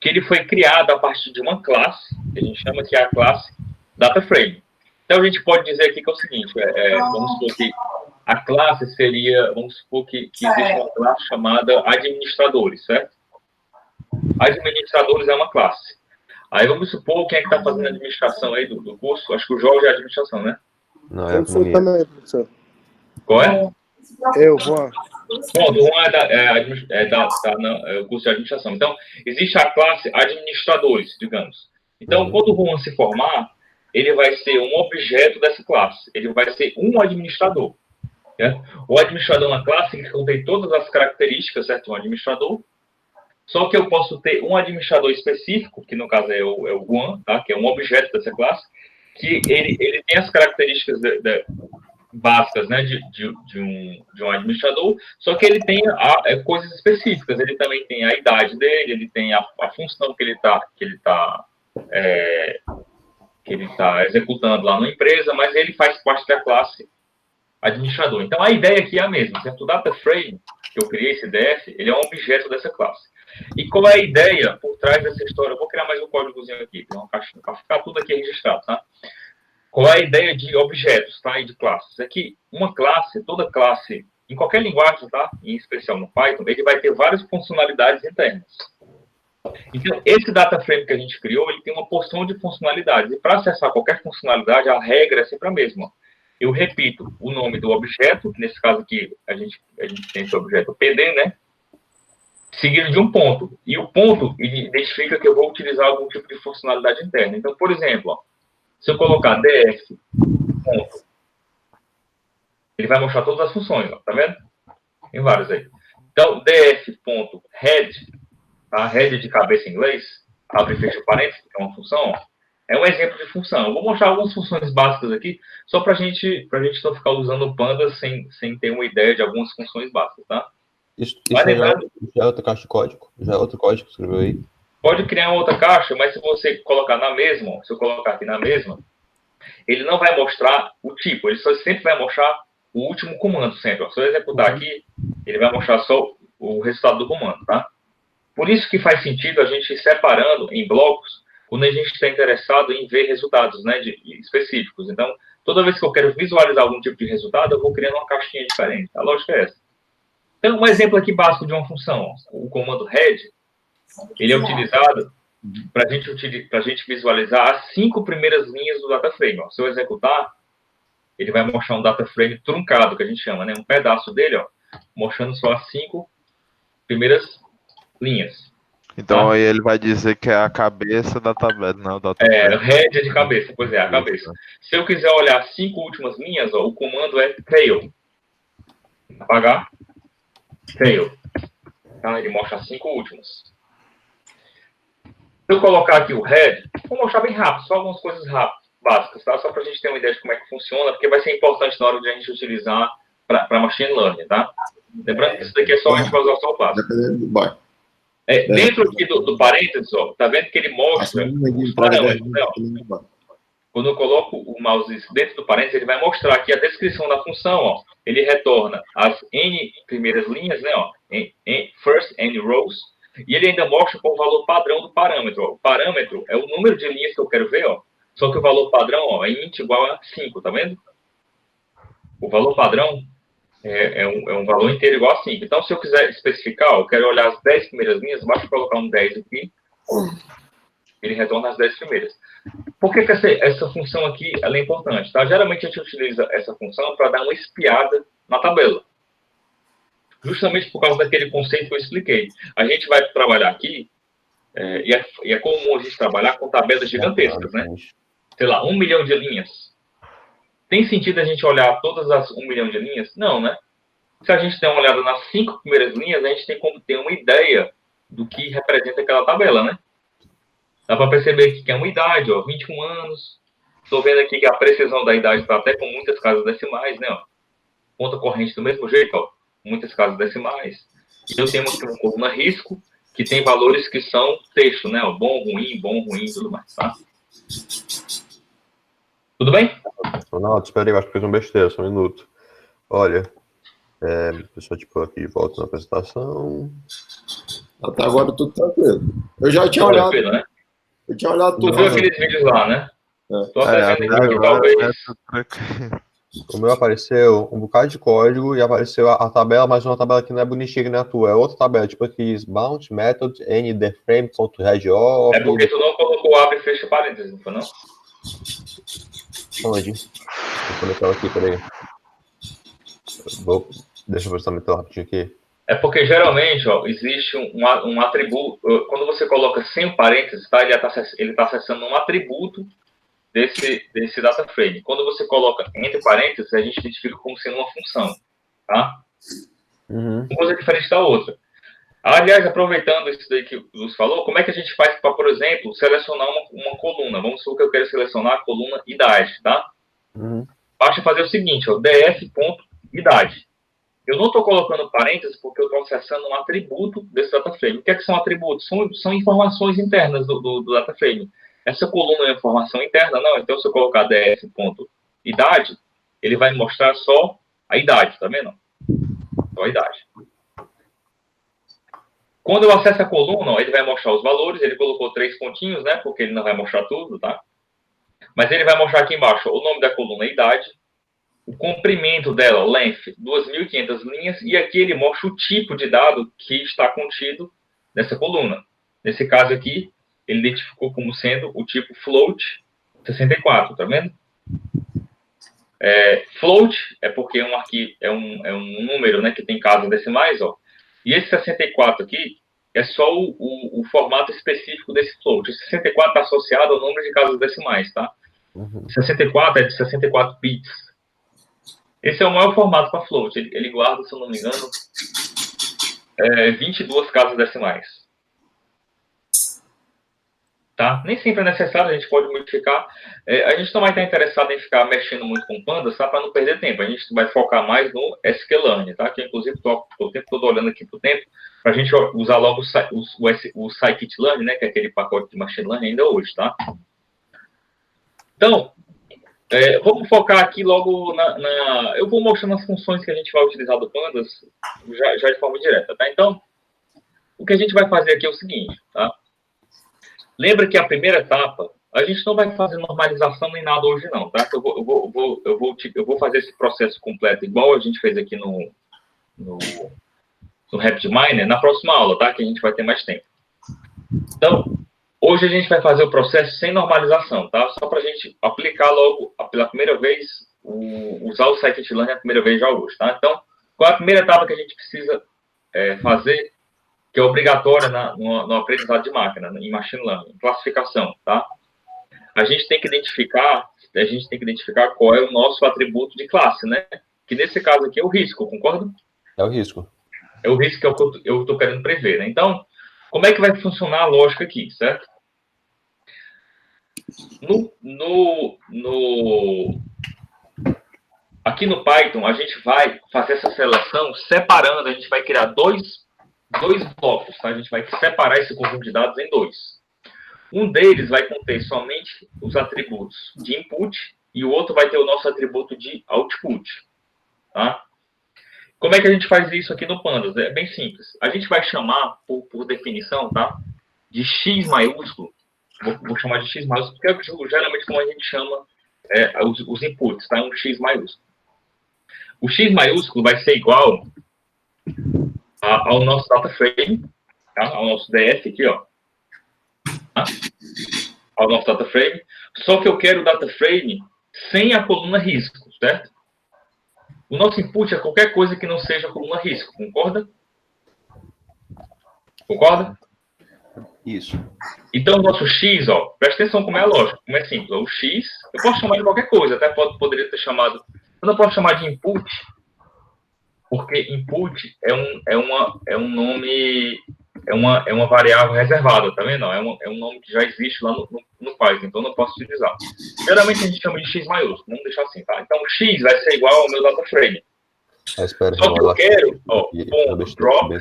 que ele foi criado a partir de uma classe, que a gente chama que é a classe data frame. Então a gente pode dizer aqui que é o seguinte, vamos supor que a classe seria, vamos supor que existe uma classe chamada administradores, certo? Administradores é uma classe. Aí vamos supor quem é que está fazendo a administração aí do curso, acho que o Jorge é a administração, né? Não, é Professor economia. também, professor. Qual é? Eu, Juan. Bom, do Juan é o curso de administração. Então, existe a classe administradores, digamos. Então, quando o Juan se formar, ele vai ser um objeto dessa classe. Ele vai ser um administrador. Certo? O administrador na classe que contém todas as características, certo? Um administrador. Só que eu posso ter um administrador específico, que no caso é o Juan, tá? Que é um objeto dessa classe, que ele tem as características básicas, né, de um administrador, só que ele tem coisas específicas. Ele também tem a idade dele, ele tem a função que ele está executando lá na empresa, mas ele faz parte da classe administrador. Então, a ideia aqui é a mesma, certo? O data frame, que eu criei, esse DF, ele é um objeto dessa classe. E qual é a ideia por trás dessa história? Eu vou criar mais um códigozinho aqui, uma caixinha, para ficar tudo aqui registrado, tá? Qual é a ideia de objetos, tá? E de classes? É que uma classe, toda classe, em qualquer linguagem, tá? Em especial no Python, ele vai ter várias funcionalidades internas. Então, esse data frame que a gente criou, ele tem uma porção de funcionalidades. E para acessar qualquer funcionalidade, a regra é sempre a mesma. Eu repito o nome do objeto, que nesse caso aqui a gente tem esse objeto PD, né? Seguido de um ponto. E o ponto identifica que eu vou utilizar algum tipo de funcionalidade interna. Então, por exemplo, ó, se eu colocar df, ponto, ele vai mostrar todas as funções, ó, tá vendo? Tem vários aí. Então, df.head, tá? Head de cabeça em inglês, abre e fecha parênteses, que é uma função, ó, é um exemplo de função. Eu vou mostrar algumas funções básicas aqui, só para a gente não ficar usando pandas sem ter uma ideia de algumas funções básicas, tá? Isso já é outra caixa de código? Já é outro código que você escreveu aí? Pode criar uma outra caixa, mas se você colocar na mesma, se eu colocar aqui na mesma, ele não vai mostrar o tipo, ele só sempre vai mostrar o último comando sempre. Ó. Se eu executar aqui, ele vai mostrar só o resultado do comando, tá? Por isso que faz sentido a gente ir separando em blocos quando a gente está interessado em ver resultados, né, específicos. Então, toda vez que eu quero visualizar algum tipo de resultado, eu vou criando uma caixinha diferente. A lógica é essa. Então, um exemplo aqui básico de uma função, ó, o comando head, ele é utilizado para a gente visualizar as 5 primeiras linhas do data frame. Ó. Se eu executar, ele vai mostrar um data frame truncado, que a gente chama, né? Um pedaço dele, ó, mostrando só as 5 primeiras linhas. Então tá? aí ele vai dizer que é a cabeça da tabela, não o data frame. frame. Head é de cabeça, pois é, a cabeça. Se eu quiser olhar as 5 últimas linhas, ó, o comando é tail. Apagar. Tail. Tá? Ele mostra as 5 últimas. Se eu colocar aqui o head, vou mostrar bem rápido, só algumas coisas rápidas, básicas, tá? Só para a gente ter uma ideia de como é que funciona, porque vai ser importante na hora de a gente utilizar para machine learning, tá? Lembrando que isso daqui é só a gente vai usar só o básico. Dentro aqui do parênteses, ó, tá vendo que ele mostra os parâmetros, né? Ó. Quando eu coloco o mouse dentro do parênteses, ele vai mostrar aqui a descrição da função, ó. Ele retorna as n primeiras linhas, né? Ó, first n rows. E ele ainda mostra qual o valor padrão do parâmetro. Ó. O parâmetro é o número de linhas que eu quero ver, ó. Só que o valor padrão, ó, é int igual a 5, tá vendo? O valor padrão é um valor inteiro igual a 5. Então, se eu quiser especificar, ó, eu quero olhar as 10 primeiras linhas, basta colocar um 10 aqui, ele retorna as 10 primeiras. Por que essa função aqui ela é importante? Tá? Geralmente, a gente utiliza essa função para dar uma espiada na tabela. Justamente por causa daquele conceito que eu expliquei. A gente vai trabalhar aqui, e é comum a gente trabalhar com tabelas gigantescas, né? Sei lá, 1 milhão de linhas. Tem sentido a gente olhar todas as 1 milhão de linhas? Não, né? Se a gente der uma olhada nas 5 primeiras linhas, a gente tem como ter uma ideia do que representa aquela tabela, né? Dá para perceber aqui que é uma idade, ó, 21 anos. Estou vendo aqui que a precisão da idade está até com muitas casas decimais, né? Ó. Conta corrente do mesmo jeito, ó. Muitas casas decimais. E eu tenho aqui uma coluna risco, que tem valores que são texto, né? Ó, bom, ruim, e tudo mais, tá? Tudo bem? Ronaldo, espera aí, eu acho que fez uma besteira, só um minuto. Olha, pessoal, tipo, aqui, volta na apresentação. Até agora tudo tranquilo. Eu já tinha olhado. Tranquilo, né? Eu tinha olhado tudo. Tu viu aqueles vídeos lá, né? Tô aprendendo isso aqui, talvez. O meu apareceu um bocado de código e apareceu a tabela, mas uma tabela que não é bonitinha que nem a tua. É outra tabela, tipo aqui, mount method ndframe.redo. É porque tu não colocou abre e fecha parênteses, não foi não? Onde? Vou conectar aqui, peraí. Deixa eu ver se tá metendo rapidinho aqui. É porque geralmente, ó, existe um atributo. Quando você coloca sem parênteses, tá? Ele tá acessando um atributo desse data frame. Quando você coloca entre parênteses, a gente identifica como sendo uma função, tá? Uma coisa diferente da outra. Aliás, aproveitando isso daí que o Lúcio falou, como é que a gente faz para, por exemplo, selecionar uma coluna? Vamos supor que eu quero selecionar a coluna idade, tá? Basta fazer o seguinte, ó, df.idade. Eu não estou colocando parênteses porque eu estou acessando um atributo desse data frame. O que é que são atributos? São informações internas do data frame. Essa coluna é informação interna? Não. Então, se eu colocar df.idade, ele vai mostrar só a idade, tá vendo? Só a idade. Quando eu acesso a coluna, ó, ele vai mostrar os valores. Ele colocou 3 pontinhos, né? Porque ele não vai mostrar tudo, tá? Mas ele vai mostrar aqui embaixo ó, o nome da coluna, a idade. O comprimento dela, length, 2.500 linhas. E aqui ele mostra o tipo de dado que está contido nessa coluna. Nesse caso aqui, ele identificou como sendo o tipo float 64, tá vendo? Float é porque é um arquivo, é um número, né, que tem casas decimais, ó. E esse 64 aqui é só o formato específico desse float. Esse 64 está associado ao número de casas decimais, tá? 64 é de 64 bits. Esse é o maior formato para float. Ele guarda, se eu não me engano, 22 casas decimais. Tá? Nem sempre é necessário, a gente pode modificar. A gente não vai estar interessado em ficar mexendo muito com pandas, tá? Para não perder tempo. A gente vai focar mais no sklearn, tá? Que inclusive estou o tempo todo olhando aqui para o tempo, para a gente usar logo o scikit-learn, né? Que é aquele pacote de machine learning ainda hoje, tá? Então, vamos focar aqui logo eu vou mostrando as funções que a gente vai utilizar do pandas já de forma direta, tá? Então, o que a gente vai fazer aqui é o seguinte, tá? Lembra que a primeira etapa, a gente não vai fazer normalização nem nada hoje não, tá? Eu vou fazer esse processo completo igual a gente fez aqui no RapidMiner na próxima aula, tá? Que a gente vai ter mais tempo. Então, hoje a gente vai fazer o processo sem normalização, tá? Só para a gente aplicar logo, pela primeira vez, usar o scikit-learn a primeira vez já hoje, tá? Então, qual é a primeira etapa que a gente precisa fazer, que é obrigatória no aprendizado de máquina, em machine learning, classificação, tá? A gente tem que identificar qual é o nosso atributo de classe, né? Que nesse caso aqui é o risco, concorda? É o risco. É o risco que eu estou querendo prever, né? Então, como é que vai funcionar a lógica aqui, certo? Aqui no Python, a gente vai fazer essa seleção separando, a gente vai criar dois blocos, tá? A gente vai separar esse conjunto de dados em dois. Um deles vai conter somente os atributos de input e o outro vai ter o nosso atributo de output, tá? Como é que a gente faz isso aqui no Pandas? É bem simples. A gente vai chamar, por definição, tá? De X maiúsculo. Vou chamar de X maiúsculo, porque é geralmente como a gente chama os inputs, tá? Um X maiúsculo. O X maiúsculo vai ser igual ao nosso data frame, tá? Ao nosso DF aqui, ó. Tá? Ao nosso data frame. Só que eu quero o data frame sem a coluna risco, certo? O nosso input é qualquer coisa que não seja a coluna risco, concorda? Concorda? Isso. Então, o nosso X, ó, presta atenção como é a lógica, como é simples. O X, eu posso chamar de qualquer coisa, até poderia ter chamado... Eu não posso chamar de input, porque input é um nome, é uma variável reservada, tá vendo? É um nome que já existe lá no Python, então eu não posso utilizar. Geralmente a gente chama de X maiúsculo, vamos deixar assim, tá? Então o X vai ser igual ao meu data frame. Só que eu quero, ó, ponto, drop,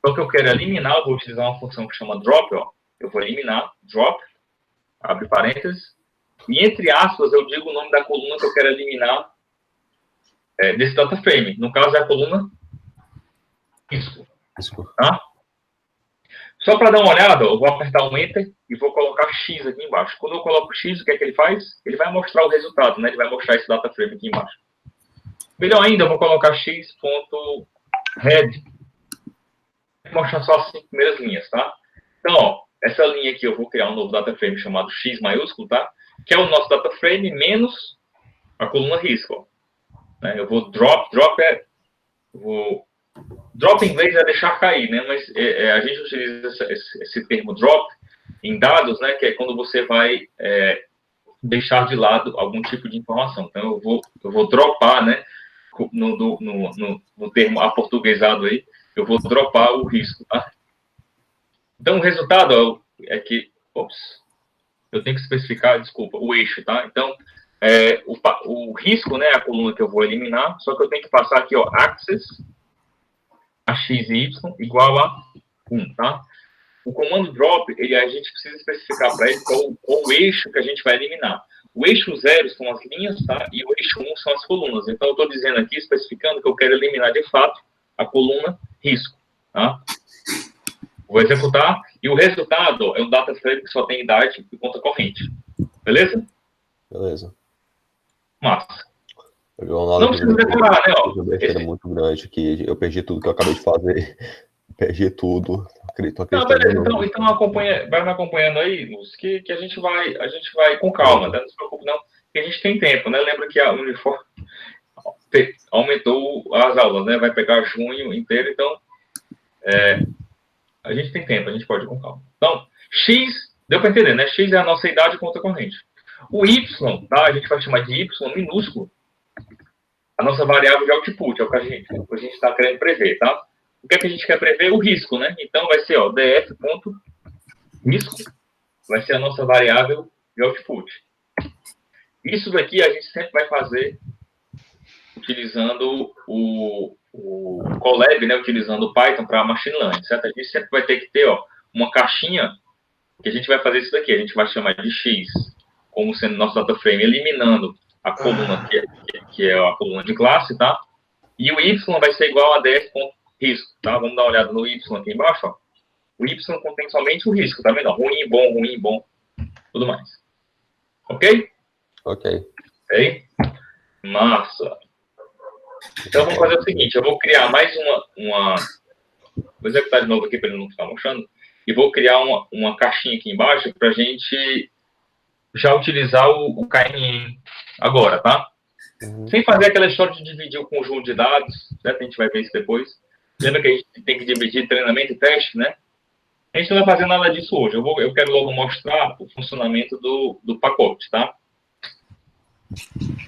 só que eu quero eliminar, eu vou utilizar uma função que chama drop, ó. Eu vou eliminar, drop, abre parênteses, e entre aspas eu digo o nome da coluna que eu quero eliminar desse data frame. No caso é a coluna risco. Tá? Só para dar uma olhada, eu vou apertar um Enter e vou colocar X aqui embaixo. Quando eu coloco X, o que é que ele faz? Ele vai mostrar o resultado, né? Ele vai mostrar esse data frame aqui embaixo. Melhor ainda, eu vou colocar X.head. Vou mostrar só as 5 primeiras linhas, tá? Então, ó, essa linha aqui eu vou criar um novo data frame chamado X maiúsculo, tá? Que é o nosso data frame menos a coluna risco. Né? Eu vou drop em inglês é deixar cair, né? Mas a gente utiliza esse termo drop em dados, né? Que é quando você vai deixar de lado algum tipo de informação. Então, eu vou dropar, né? No termo aportuguesado aí, eu vou dropar o risco, tá? Então, o resultado é que... Ops, eu tenho que especificar, desculpa, o eixo, tá? Então, o risco, né? A coluna que eu vou eliminar, só que eu tenho que passar aqui, ó, axis a x e y igual a 1, tá? O comando drop, a gente precisa especificar para ele qual o eixo que a gente vai eliminar. O eixo 0 são as linhas, tá? E o eixo 1 são as colunas. Então, eu estou dizendo aqui, especificando que eu quero eliminar, de fato, a coluna risco, tá? Vou executar, e o resultado é um data frame que só tem idade e conta corrente. Beleza? Beleza. Massa. Não precisa decorar, né? Ó, besteira muito grande aqui. Eu perdi tudo que eu acabei de fazer. Perdi tudo. Não, beleza. Então vai me acompanhando aí, Luz, que a gente vai com calma, tá? Não se preocupe, não. Porque a gente tem tempo, né? Lembra que a Unifor aumentou as aulas, né? Vai pegar junho inteiro, então a gente tem tempo, a gente pode ir com calma. Então, X, deu para entender, né? X é a nossa idade conta corrente. O Y, tá? A gente vai chamar de Y minúsculo. A nossa variável de output, é o que a gente está querendo prever, tá? O que é que a gente quer prever? O risco, né? Então, vai ser, ó, df.risco, vai ser a nossa variável de output. Isso daqui a gente sempre vai fazer utilizando o Colab, né? Utilizando o Python para machine learning, certo? A gente sempre vai ter que ter, ó, uma caixinha que a gente vai fazer isso daqui. A gente vai chamar de X como sendo nosso data frame, eliminando a coluna que é a coluna de classe, tá? E o Y vai ser igual a df.risco, tá? Vamos dar uma olhada no Y aqui embaixo, ó. O Y contém somente o risco, tá vendo? Ruim, bom, tudo mais. Ok? Ok. Ok? Massa. Então, vamos fazer o seguinte, eu vou criar mais vou executar de novo aqui para ele não ficar mostrando, e vou criar uma caixinha aqui embaixo para a gente já utilizar o KNN agora, tá? Sem fazer aquela história de dividir o conjunto de dados, certo? A gente vai ver isso depois. Lembra que a gente tem que dividir treinamento e teste, né? A gente não vai fazer nada disso hoje. Eu quero logo mostrar o funcionamento do pacote, tá?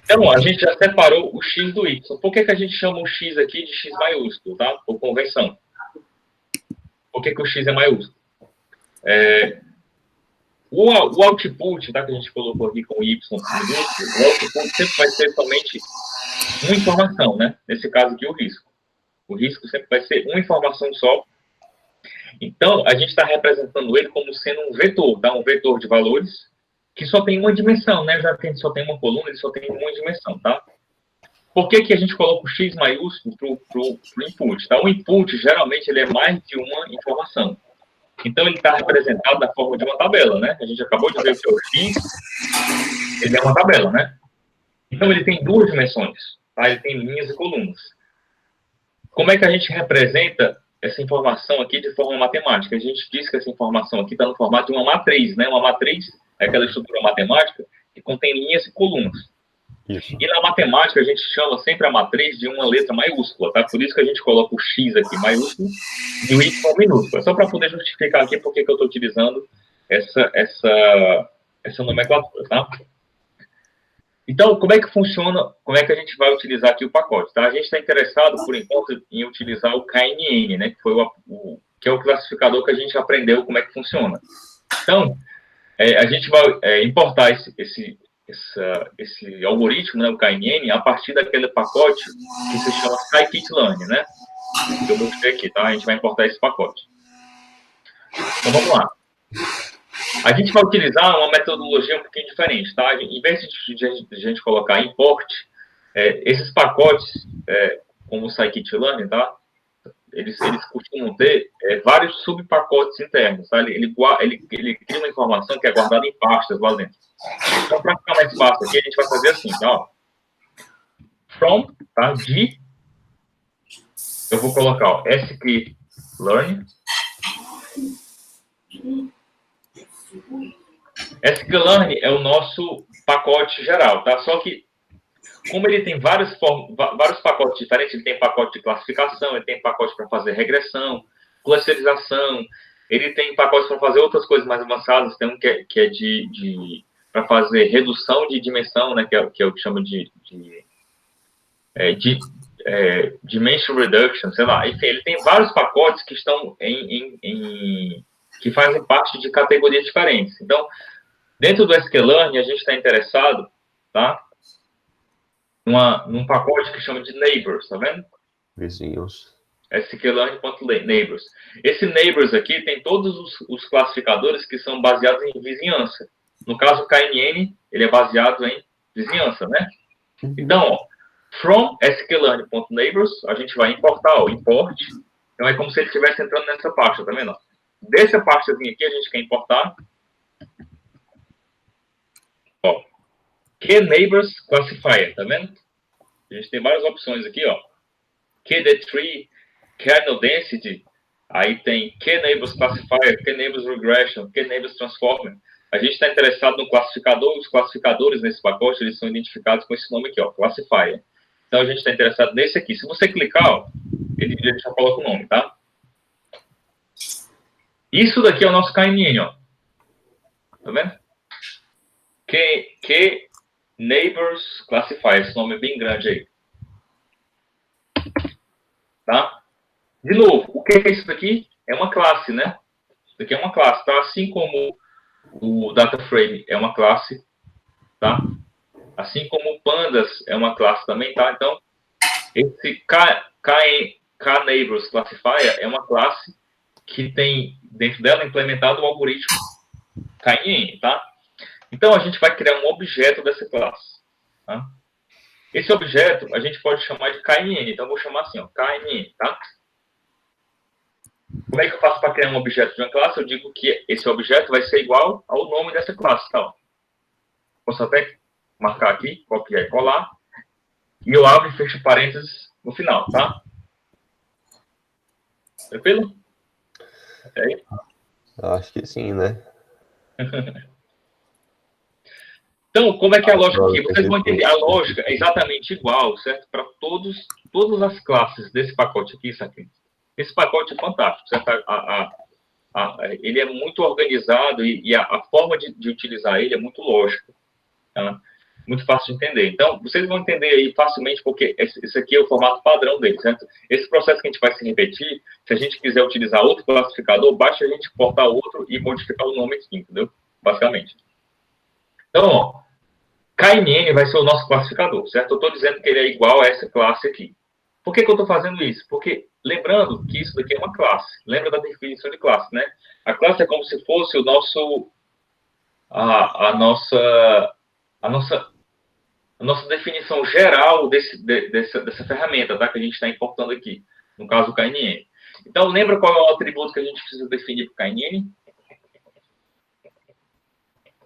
Então, a gente já separou o X do Y. Por que a gente chama o X aqui de X maiúsculo, tá? Por convenção. Por que o X é maiúsculo? O output, tá, que a gente colocou aqui com o Y minúsculo, o output sempre vai ser somente uma informação, né? Nesse caso aqui, o risco. O risco sempre vai ser uma informação só. Então, a gente está representando ele como sendo um vetor, tá? Um vetor de valores que só tem uma dimensão, né? Já que a gente só tem uma coluna, ele só tem uma dimensão, tá? Por que a gente coloca o X maiúsculo pro input, tá? O input, geralmente, ele é mais de uma informação. Então, ele está representado na forma de uma tabela, né? A gente acabou de ver que o X, ele é uma tabela, né? Então, ele tem duas dimensões, tá? Ele tem linhas e colunas. Como é que a gente representa essa informação aqui de forma matemática? A gente diz que essa informação aqui está no formato de uma matriz, né? Uma matriz é aquela estrutura matemática que contém linhas e colunas. Isso. E na matemática, a gente chama sempre a matriz de uma letra maiúscula, tá? Por isso que a gente coloca o X aqui maiúsculo e o Y minúsculo. É só para poder justificar aqui porque que eu estou utilizando essa nomenclatura, tá? Então, como é que funciona, como é que a gente vai utilizar aqui o pacote, tá? A gente está interessado, por enquanto, em utilizar o KNN, né? Que foi que é o classificador que a gente aprendeu como é que funciona. Então, a gente vai importar esse algoritmo, né, o KNN, a partir daquele pacote que se chama scikit-learn, né? Que eu mostrei aqui, tá? A gente vai importar esse pacote. Então, vamos lá. A gente vai utilizar uma metodologia um pouquinho diferente, tá? Em vez de a gente colocar import, esses pacotes, como o scikit-learn, tá? eles costumam ter vários subpacotes internos, tá? Ele cria uma informação que é guardada em pastas lá dentro. Então, para ficar mais fácil aqui, a gente vai fazer assim, tá? Ó. From, tá? De, eu vou colocar, ó, sklearn. sklearn é o nosso pacote geral, tá? Só que, como ele tem vários pacotes diferentes, ele tem pacote de classificação, ele tem pacote para fazer regressão, clusterização, ele tem pacotes para fazer outras coisas mais avançadas, tem um que é para fazer redução de dimensão, né, que é o que chama de dimension reduction, sei lá. Enfim, ele tem vários pacotes que estão que fazem parte de categorias diferentes. Então, dentro do sklearn, a gente está interessado, tá? Num pacote que chama de neighbors, tá vendo? Vizinhos. sklearn.neighbors. Esse neighbors aqui tem todos os classificadores que são baseados em vizinhança. No caso, o KNN, ele é baseado em vizinhança, né? Então, ó, from sklearn.neighbors, a gente vai importar, ó, import. Então, é como se ele estivesse entrando nessa pasta, tá vendo? Dessa pastazinha aqui, a gente quer importar. Ó, kneighbors classifier, tá vendo? A gente tem várias opções aqui, ó. KD3, kernel density, aí tem kneighbors classifier, kneighbors regression, kneighbors transformer. A gente está interessado no classificador, os classificadores nesse pacote, eles são identificados com esse nome aqui, ó, classifier. Então, a gente está interessado nesse aqui. Se você clicar, ó, ele já coloca o nome, tá? Isso daqui é o nosso KNN, ó. Tá vendo? Neighbors Classifier, esse nome é bem grande aí. Tá? De novo, o que é isso daqui? É uma classe, né? Isso daqui é uma classe, tá? Assim como o DataFrame é uma classe, tá? Assim como o Pandas é uma classe também, tá? Então, esse Kneighbors Classifier é uma classe que tem dentro dela implementado o algoritmo KNN, tá? Então, a gente vai criar um objeto dessa classe. Tá? Esse objeto, a gente pode chamar de KNN. Então, eu vou chamar assim, ó, KNN, tá? Como é que eu faço para criar um objeto de uma classe? Eu digo que esse objeto vai ser igual ao nome dessa classe, tá? Ó. Posso até marcar aqui, copiar e colar. E eu abro e fecho parênteses no final, tá? Tranquilo? Okay. Acho que sim, né? Então, como é que é a lógica aqui? Vocês vão entender. A lógica é exatamente igual, certo? Para todas as classes desse pacote aqui, isso aqui. Esse pacote é fantástico, certo? Ele é muito organizado e a forma de utilizar ele é muito lógica. Tá? Muito fácil de entender. Então, vocês vão entender aí facilmente, porque esse aqui é o formato padrão dele, certo? Esse processo que a gente vai se repetir, se a gente quiser utilizar outro classificador, basta a gente importar outro e modificar o nome aqui, entendeu? Basicamente. Então, ó, KNN vai ser o nosso classificador, certo? Eu estou dizendo que ele é igual a essa classe aqui. Por que eu estou fazendo isso? Porque, lembrando que isso daqui é uma classe. Lembra da definição de classe, né? A classe é como se fosse o nosso... a nossa definição geral dessa ferramenta, tá? Que a gente está importando aqui. No caso, o KNN. Então, lembra qual é o atributo que a gente precisa definir para o KNN?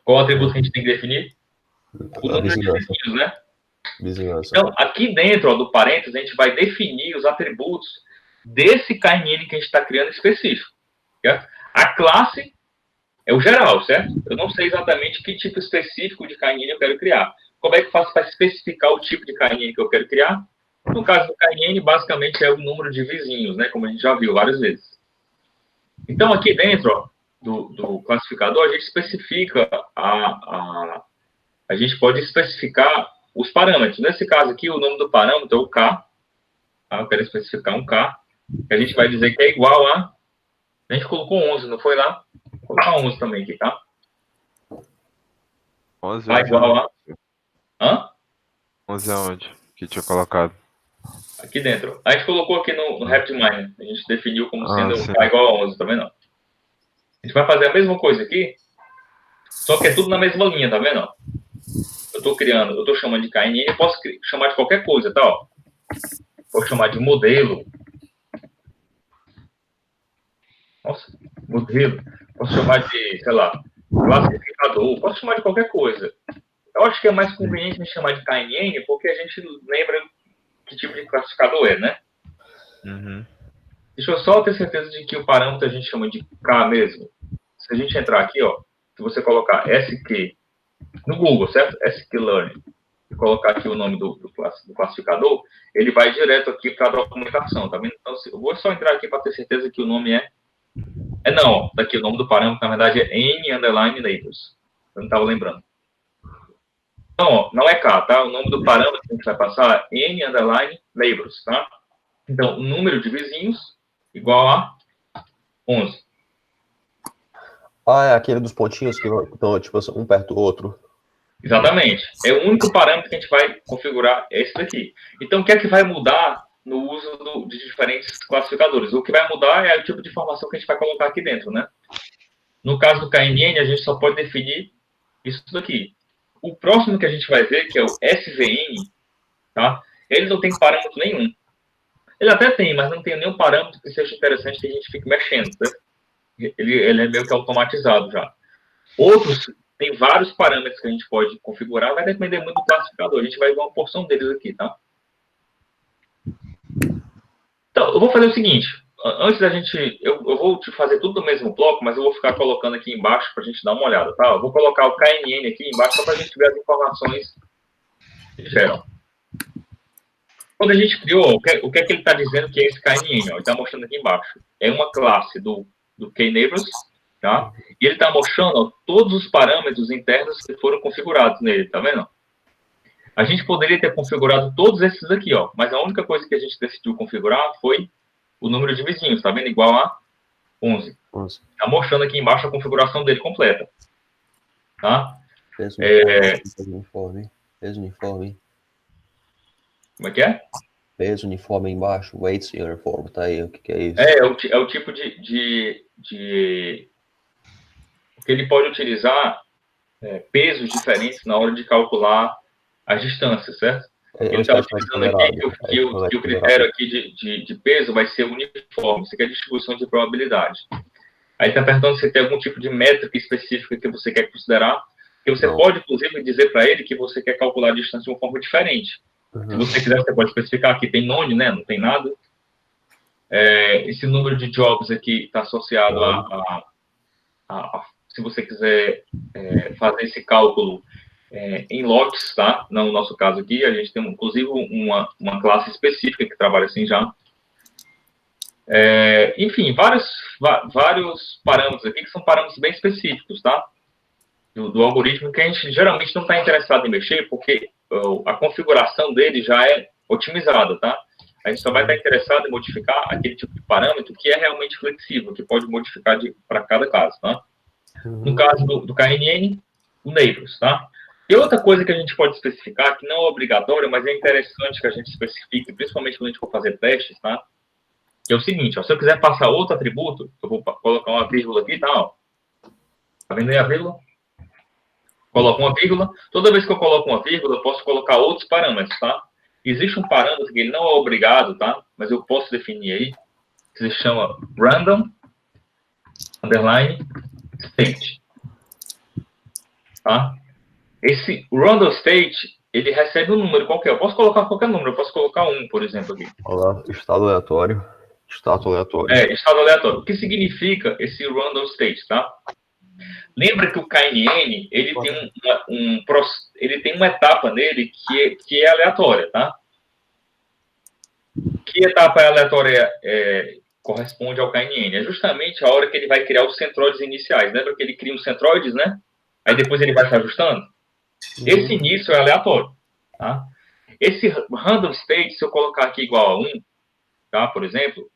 Qual é o atributo que a gente tem que definir? O número de vizinhos, né? Vizinhança. Então, aqui dentro, ó, do parênteses, a gente vai definir os atributos desse KNN que a gente está criando específico. Certo? A classe é o geral, certo? Eu não sei exatamente que tipo específico de KNN eu quero criar. Como é que eu faço para especificar o tipo de KNN que eu quero criar? No caso do KNN, basicamente é o número de vizinhos, né? Como a gente já viu várias vezes. Então, aqui dentro, ó, do classificador, a gente especifica a gente pode especificar os parâmetros. Nesse caso aqui, o nome do parâmetro é o K. Tá? Eu quero especificar um K. Que a gente vai dizer que é igual a... A gente colocou 11, não foi lá? Vou colocar 11 também aqui, tá? 11 Tá igual a... Hã? 11 aonde? Que tinha colocado? Aqui dentro. A gente colocou aqui no RapidMiner. A gente definiu como sendo sim. K igual a 11, tá vendo? A gente vai fazer a mesma coisa aqui, só que é tudo na mesma linha, tá vendo? Eu estou chamando de KNN, eu posso chamar de qualquer coisa, tá? Ó. Posso chamar de modelo. Nossa, modelo. Posso chamar de, sei lá, classificador. Posso chamar de qualquer coisa. Eu acho que é mais conveniente me chamar de KNN, porque a gente lembra que tipo de classificador é, né? Uhum. Deixa eu só ter certeza de que o parâmetro a gente chama de K mesmo. Se a gente entrar aqui, ó, se você colocar SQ no Google, certo? sklearning, e colocar aqui o nome do classificador, ele vai direto aqui para a documentação, tá vendo? Então, eu vou só entrar aqui para ter certeza que o nome não, ó, daqui o nome do parâmetro, na verdade, é N_labels. Eu não estava lembrando. Então, ó, não é K, tá? O nome do parâmetro que a gente vai passar é N_labels, tá? Então, o número de vizinhos igual a 11. Ah, é aquele dos pontinhos que estão, tipo, um perto do outro. Exatamente. É o único parâmetro que a gente vai configurar, é esse daqui. Então, o que é que vai mudar no uso de diferentes classificadores? O que vai mudar é o tipo de informação que a gente vai colocar aqui dentro, né? No caso do KNN, a gente só pode definir isso daqui. O próximo que a gente vai ver, que é o SVN, tá? Ele não tem parâmetro nenhum. Ele até tem, mas não tem nenhum parâmetro que seja interessante que a gente fique mexendo, né? Ele é meio que automatizado já. Outros, tem vários parâmetros que a gente pode configurar, vai depender muito do classificador. A gente vai ver uma porção deles aqui, tá? Então, eu vou fazer o seguinte. Antes da gente... Eu vou te fazer tudo no mesmo bloco, mas eu vou ficar colocando aqui embaixo para a gente dar uma olhada, tá? Eu vou colocar o KNN aqui embaixo só para a gente ver as informações que geram. Quando a gente criou, o que é que ele está dizendo que é esse KNN? Ó, ele está mostrando aqui embaixo. É uma classe do Kneighbors, tá? E ele está mostrando, ó, todos os parâmetros internos que foram configurados nele, tá vendo? A gente poderia ter configurado todos esses aqui, ó, mas a única coisa que a gente decidiu configurar foi o número de vizinhos, tá vendo? Igual a 11. Está mostrando aqui embaixo a configuração dele completa. Tá? Peso uniforme. Como é que é? Peso uniforme embaixo, weights uniforme, tá aí, o que é isso? É o tipo de que ele pode utilizar pesos diferentes na hora de calcular as distâncias, certo? Ele está utilizando aqui que o critério aqui de peso vai ser uniforme, isso aqui é a distribuição de probabilidade. Aí está perguntando se tem algum tipo de métrica específica que você quer considerar, que você pode, inclusive, dizer para ele que você quer calcular a distância de uma forma diferente. Se você quiser, você pode especificar aqui, tem none, né? Não tem nada. Esse número de jobs aqui está associado se você quiser fazer esse cálculo em lotes, tá? Não no nosso caso aqui, a gente tem, inclusive, uma classe específica que trabalha assim já. Enfim, vários parâmetros aqui que são parâmetros bem específicos, tá? Do algoritmo que a gente geralmente não está interessado em mexer, porque a configuração dele já é otimizada, tá? A gente só vai estar interessado em modificar aquele tipo de parâmetro que é realmente flexível, que pode modificar para cada caso, tá? No caso do KNN, o Neighbors, tá? E outra coisa que a gente pode especificar, que não é obrigatório, mas é interessante que a gente especifique, principalmente quando a gente for fazer testes, tá? Que é o seguinte, ó, se eu quiser passar outro atributo, eu vou colocar uma vírgula aqui, tá? Ó. Tá vendo aí a vírgula? Coloco uma vírgula. Toda vez que eu coloco uma vírgula, eu posso colocar outros parâmetros, tá? Existe um parâmetro que ele não é obrigado, tá? Mas eu posso definir aí, que se chama random _state. Tá? Esse random state, ele recebe um número qualquer. Eu posso colocar qualquer número. Eu posso colocar 1, por exemplo, aqui. Olha lá, estado aleatório. Estado aleatório. Estado aleatório. O que significa esse random state, tá? Lembra que o KNN, ele tem uma etapa nele que é aleatória, tá? Que etapa aleatória corresponde ao KNN? É justamente a hora que ele vai criar os centroides iniciais. Lembra que ele cria os centroides, né? Aí depois ele vai se ajustando? Esse início é aleatório, tá? Esse random state, se eu colocar aqui igual a 1, tá? Por exemplo,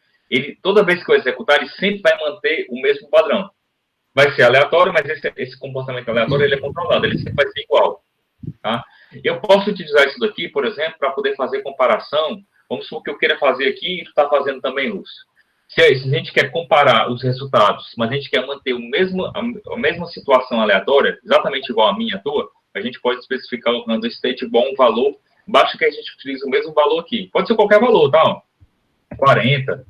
toda vez que eu executar, ele sempre vai manter o mesmo padrão. Vai ser aleatório, mas esse comportamento aleatório ele é controlado, ele sempre vai ser igual. Tá? Eu posso utilizar isso daqui, por exemplo, para poder fazer comparação. Vamos supor que eu queira fazer aqui e tu está fazendo também, Lúcio. Se a gente quer comparar os resultados, mas a gente quer manter a mesma situação aleatória, exatamente igual a minha e a tua, a gente pode especificar o random state igual a um valor, basta que a gente utilize o mesmo valor aqui. Pode ser qualquer valor, tá? 40,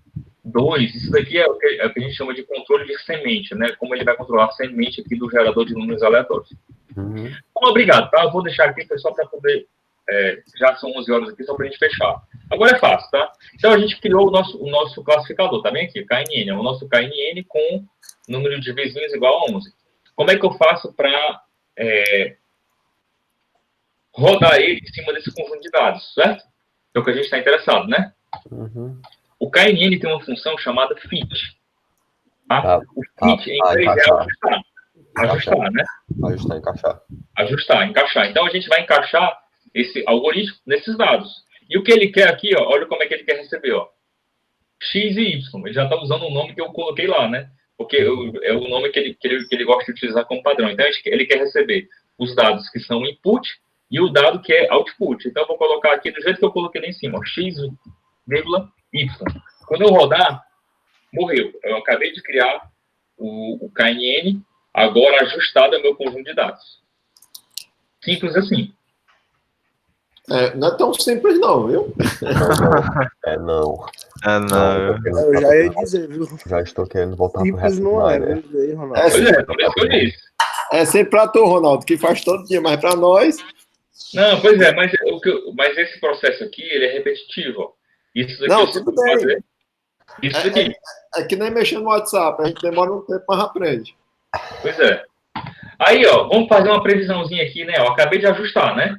2, isso daqui é o que a gente chama de controle de semente, né? Como ele vai controlar a semente aqui do gerador de números aleatórios. Uhum. Então, obrigado, tá? Eu vou deixar aqui, pessoal, para poder... já são 11 horas aqui, só para a gente fechar. Agora é fácil, tá? Então, a gente criou o nosso classificador, tá bem aqui? KNN, é o nosso KNN com número de vizinhos igual a 11. Como é que eu faço para rodar ele em cima desse conjunto de dados, certo? É o que a gente está interessado, né? Uhum. O KNN tem uma função chamada fit. Tá? O fit em inglês é encaixar. ajustar, né? Ajustar, encaixar. Ajustar, encaixar. Então, a gente vai encaixar esse algoritmo nesses dados. E o que ele quer aqui, ó, olha como é que ele quer receber, ó. X e Y. Ele já está usando o nome que eu coloquei lá, né? Porque é o nome que ele gosta de utilizar como padrão. Então, ele quer receber os dados que são input e o dado que é output. Então, eu vou colocar aqui do jeito que eu coloquei lá em cima, ó, X, Y. Quando eu rodar, morreu. Eu acabei de criar o KNN, agora ajustado ao meu conjunto de dados. Simples assim. Não é tão simples não, viu? Não. Eu já ia dizer, viu? Já estou querendo voltar pro Simples resto não é, né? viu? Aí, Ronaldo. Pois é, por isso que eu disse. É sempre pra tu, Ronaldo, que faz todo dia, mas pra nós... Não, pois é, mas esse processo aqui, ele é repetitivo. Ó. Isso daqui Não, tudo bem. fazer. Isso daqui. É que nem mexer no WhatsApp, a gente demora um tempo, mas aprende. Pois é. Aí, ó, vamos fazer uma previsãozinha aqui, né? Eu acabei de ajustar, né?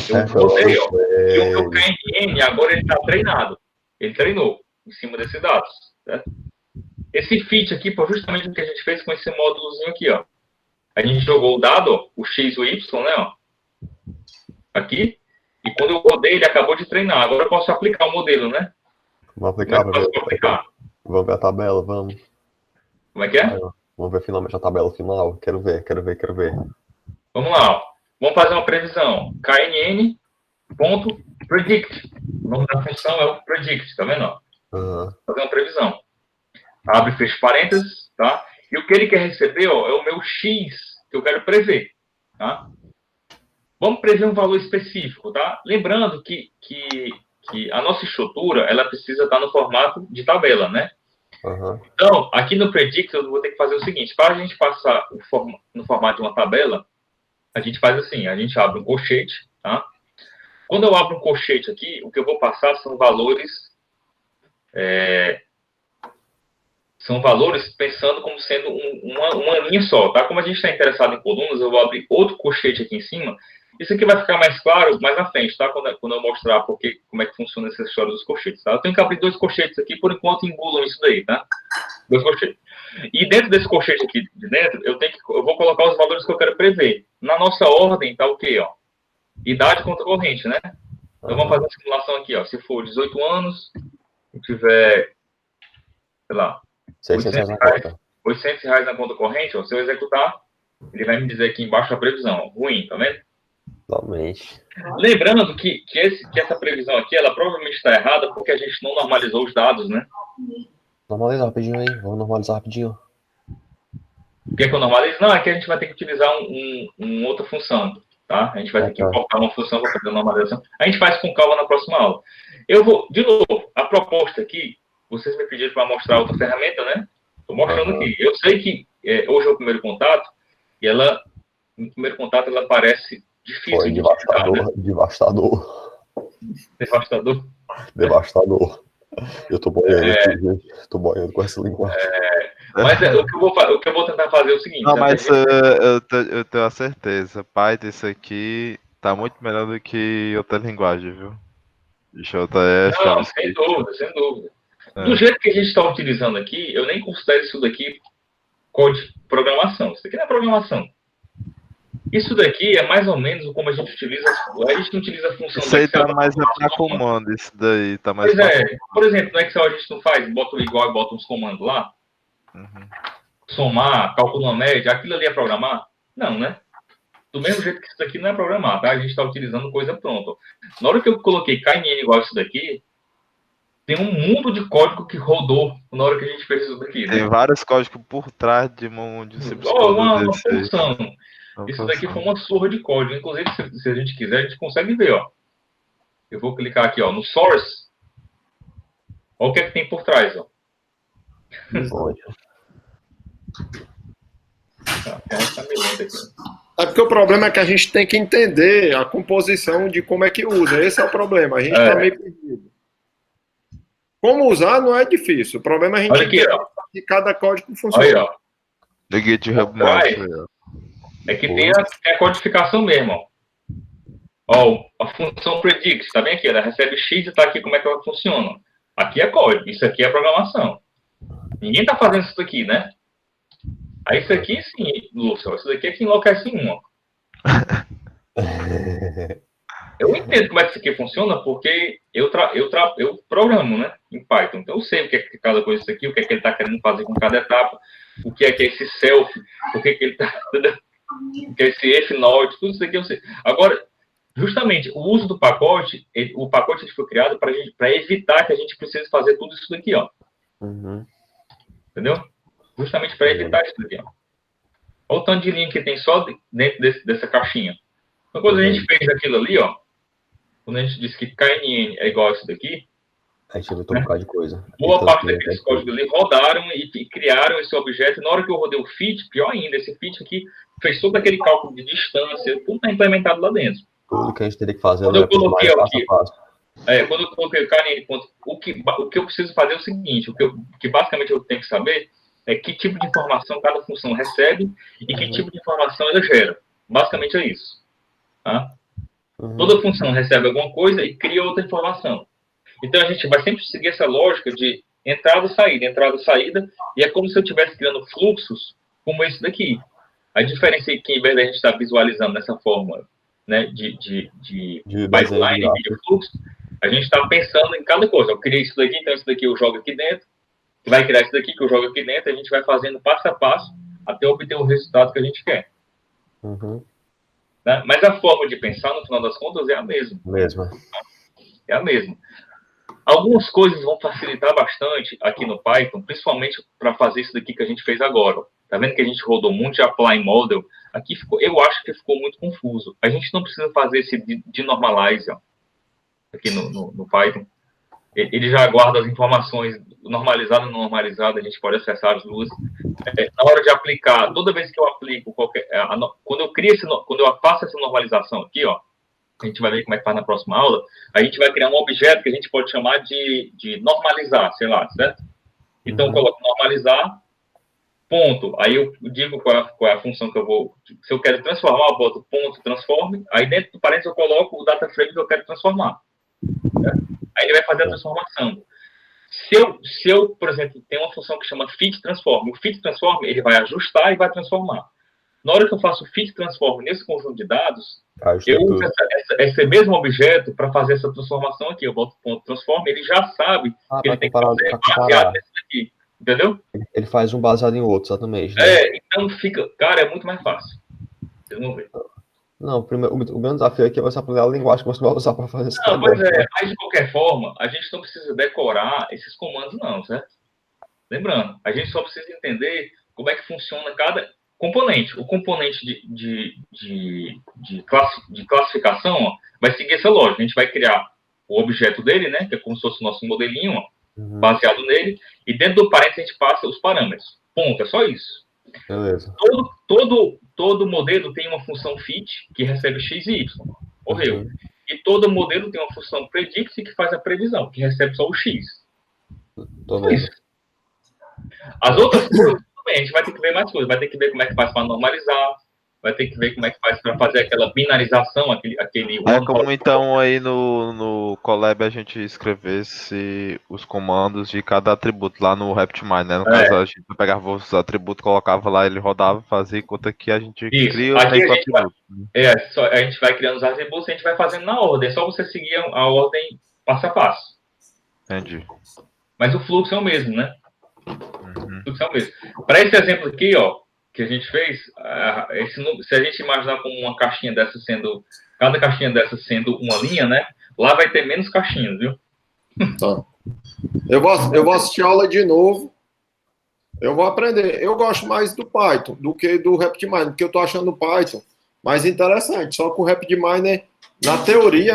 Eu botei, ó. E o meu KNN, agora ele está treinado. Ele treinou em cima desses dados. Certo? Esse fit aqui foi justamente o que a gente fez com esse módulozinho aqui, ó. A gente jogou o dado, ó, o X e o Y, né, ó. Aqui. E quando eu rodei, ele acabou de treinar. Agora eu posso aplicar o modelo, né? Vamos aplicar. Aplicar? Vamos ver a tabela, vamos. Como é que é? Vamos ver finalmente a tabela final. Quero ver. Vamos lá, ó. Vamos fazer uma previsão. KNN.predict. O nome da função é o predict, tá vendo? Ó? Uhum. Fazer uma previsão. Abre e fecha parênteses, tá? E o que ele quer receber, ó, é o meu X que eu quero prever, tá? Vamos prever um valor específico, tá? Lembrando que a nossa estrutura, ela precisa estar no formato de tabela, né? Uhum. Então, aqui no Predict, eu vou ter que fazer o seguinte. Para a gente passar no formato de uma tabela, a gente faz assim. A gente abre um colchete, tá? Quando eu abro um colchete aqui, o que eu vou passar são valores... São valores pensando como sendo uma linha só, tá? Como a gente está interessado em colunas, eu vou abrir outro colchete aqui em cima. Isso aqui vai ficar mais claro mais na frente, tá? Quando eu mostrar como é que funciona essa história dos colchetes, tá? Eu tenho que abrir 2 colchetes aqui, por enquanto engulam isso daí, tá? 2 colchetes. E dentro desse colchete aqui de dentro, eu vou colocar os valores que eu quero prever. Na nossa ordem, tá o quê, ó? Idade contra corrente, né? Então vamos fazer uma simulação aqui, ó. Se for 18 anos, se tiver, sei lá, 600 na conta. R$800 na conta corrente, ó, se eu executar, ele vai me dizer aqui embaixo a previsão. Ó, ruim, tá vendo? Totalmente. Lembrando que essa previsão aqui, ela provavelmente está errada porque a gente não normalizou os dados, né? Normaliza rapidinho aí. Vamos normalizar rapidinho. O que é que eu normalizo? Não, aqui a gente vai ter que utilizar uma outra função, tá? A gente vai ter que importar uma função para fazer a normalização. A gente faz com calma na próxima aula. Eu vou, de novo, a proposta aqui, vocês me pediram para mostrar outra ferramenta, né? Estou mostrando aqui. Eu sei que hoje é o primeiro contato, e no primeiro contato, ela parece difícil. Foi de utilizar, né? Devastador. Eu tô boiando aqui, gente. Tô boiando com essa linguagem. Mas o que eu vou tentar fazer é o seguinte. Não, mas eu tenho a certeza. Python, isso aqui tá muito melhor do que outra linguagem, viu? JS, não, sem dúvida. Do jeito que a gente está utilizando aqui, eu nem considero isso daqui código de programação. Isso daqui não é programação. Isso daqui é mais ou menos como a gente utiliza. A gente não utiliza a função. Isso aí tá mais pra comando, isso daí. Tá mais pois é. Por exemplo, no Excel a gente não faz, bota o igual e bota uns comandos lá. Uhum. Somar, calcular uma média, aquilo ali é programar? Não, né? Do mesmo jeito que isso daqui não é programar, tá? A gente está utilizando coisa pronta. Na hora que eu coloquei KNN igual isso daqui, tem um mundo de código que rodou na hora que a gente fez isso daqui. Né? Tem vários códigos por trás de um simples uma função. Isso daqui foi uma surra de código. Inclusive, se a gente quiser, a gente consegue ver, ó. Eu vou clicar aqui, ó, no source. Olha o que é que tem por trás, ó. Pode. Tá meio lento aqui. É porque o problema é que a gente tem que entender a composição de como é que usa. Esse é o problema. A gente está meio perdido. Como usar não é difícil. O problema é a gente Olha aqui, entender ó. que cada código funciona. Olha aí, ó. The GitHub Atrás, Mouse. é que tem a codificação mesmo, ó. Ó, a função predict, tá bem aqui? Ela recebe X e tá aqui como é que ela funciona. Aqui é código, isso aqui é programação. Ninguém tá fazendo isso daqui, né? Aí isso aqui, sim, Lúcio, isso daqui é que enlouquece um, ó. Eu entendo como é que isso aqui funciona, porque eu programo, né, em Python. Então eu sei o que é cada coisa isso aqui, o que é que ele está querendo fazer com cada etapa, o que é esse self, o que é que ele está... o que é esse if node, tudo isso aqui eu sei. Agora, justamente, o uso do pacote, o pacote foi criado para evitar que a gente precise fazer tudo isso daqui, ó. Entendeu? Justamente para evitar isso daqui, ó. Olha o tanto de linha que tem só dentro dessa caixinha. Então, quando a gente fez aquilo ali, ó, quando a gente disse que KNN é igual a isso daqui, a gente inventou um bocado de coisa. Boa parte daqueles códigos ali rodaram e criaram esse objeto. E na hora que eu rodei o fit, pior ainda, esse fit aqui fez todo aquele cálculo de distância, tudo está implementado lá dentro. Tudo que a gente teria que fazer. Quando eu coloquei aqui, passo. Quando eu coloquei o KNN, o que eu preciso fazer é o seguinte, o que basicamente eu tenho que saber é que tipo de informação cada função recebe e que tipo de informação ela gera. Basicamente é isso. Tá? Toda função recebe alguma coisa e cria outra informação. Então, a gente vai sempre seguir essa lógica de entrada e saída, e é como se eu estivesse criando fluxos como esse daqui. A diferença é que, em vez de a gente estar visualizando nessa forma, né, de pipeline, de fluxo, a gente está pensando em cada coisa. Eu criei isso daqui, então isso daqui eu jogo aqui dentro, vai criar isso daqui que eu jogo aqui dentro, a gente vai fazendo passo a passo até obter o resultado que a gente quer. Né? Mas a forma de pensar, no final das contas, é a mesma. É a mesma. Algumas coisas vão facilitar bastante aqui no Python, principalmente para fazer isso daqui que a gente fez agora. Tá vendo que a gente rodou muito de apply model? Aqui eu acho que ficou muito confuso. A gente não precisa fazer esse de normalize, ó, aqui no Python. Ele já guarda as informações normalizada e não normalizada, a gente pode acessar as duas. Na hora de aplicar, toda vez que eu aplico quando eu faço essa normalização aqui, ó, a gente vai ver como é que faz na próxima aula, a gente vai criar um objeto que a gente pode chamar de normalizar, sei lá, certo? Então, eu coloco normalizar, ponto. Aí eu digo qual é a função que eu vou... Se eu quero transformar, eu boto ponto, transforme. Aí dentro do parênteses eu coloco o data frame que eu quero transformar. Certo? Aí ele vai fazer a transformação. Se eu, por exemplo, tem uma função que chama fit transform. O fit transform, ele vai ajustar e vai transformar. Na hora que eu faço fit transform nesse conjunto de dados, eu uso esse mesmo objeto para fazer essa transformação aqui. Eu boto ponto transform, ele já sabe que ele tem que fazer baseado nesse aqui. Entendeu? Ele faz um baseado em outro, exatamente. Né? Então fica... Cara, é muito mais fácil. Vocês vão ver. Não, o meu desafio aqui é você aprender a linguagem que você vai usar para fazer isso. Não, pois é, mas de qualquer forma, a gente não precisa decorar esses comandos, não, certo? Lembrando, a gente só precisa entender como é que funciona cada componente. O componente de classificação, ó, vai seguir essa lógica. A gente vai criar o objeto dele, né? Que é como se fosse o nosso modelinho, ó, baseado nele, e dentro do parênteses a gente passa os parâmetros. Ponto, é só isso. Beleza. Todo modelo tem uma função fit que recebe x e y. Correu. E todo modelo tem uma função predict que faz a previsão, que recebe só o x. Isso. As outras coisas, também, a gente vai ter que ver mais coisas. Vai ter que ver como é que faz para normalizar. Vai ter que ver como é que faz para fazer aquela binarização, aquele É como então aí no Colab a gente escrevesse os comandos de cada atributo lá no RapidMiner, né? No caso, a gente pegava os atributos, colocava lá, ele rodava, fazia, enquanto aqui a gente cria os atributos. A gente vai criando os atributos e a gente vai fazendo na ordem. É só você seguir a ordem passo a passo. Entendi. Mas o fluxo é o mesmo, né? O fluxo é o mesmo. Para esse exemplo aqui, ó, que a gente fez, se a gente imaginar como uma caixinha dessa cada caixinha dessa sendo uma linha, né? Lá vai ter menos caixinhas, viu? Tá. Eu vou assistir a aula de novo. Eu vou aprender. Eu gosto mais do Python do que do RapidMiner, porque eu tô achando o Python mais interessante. Só que o RapidMiner, na teoria, é mais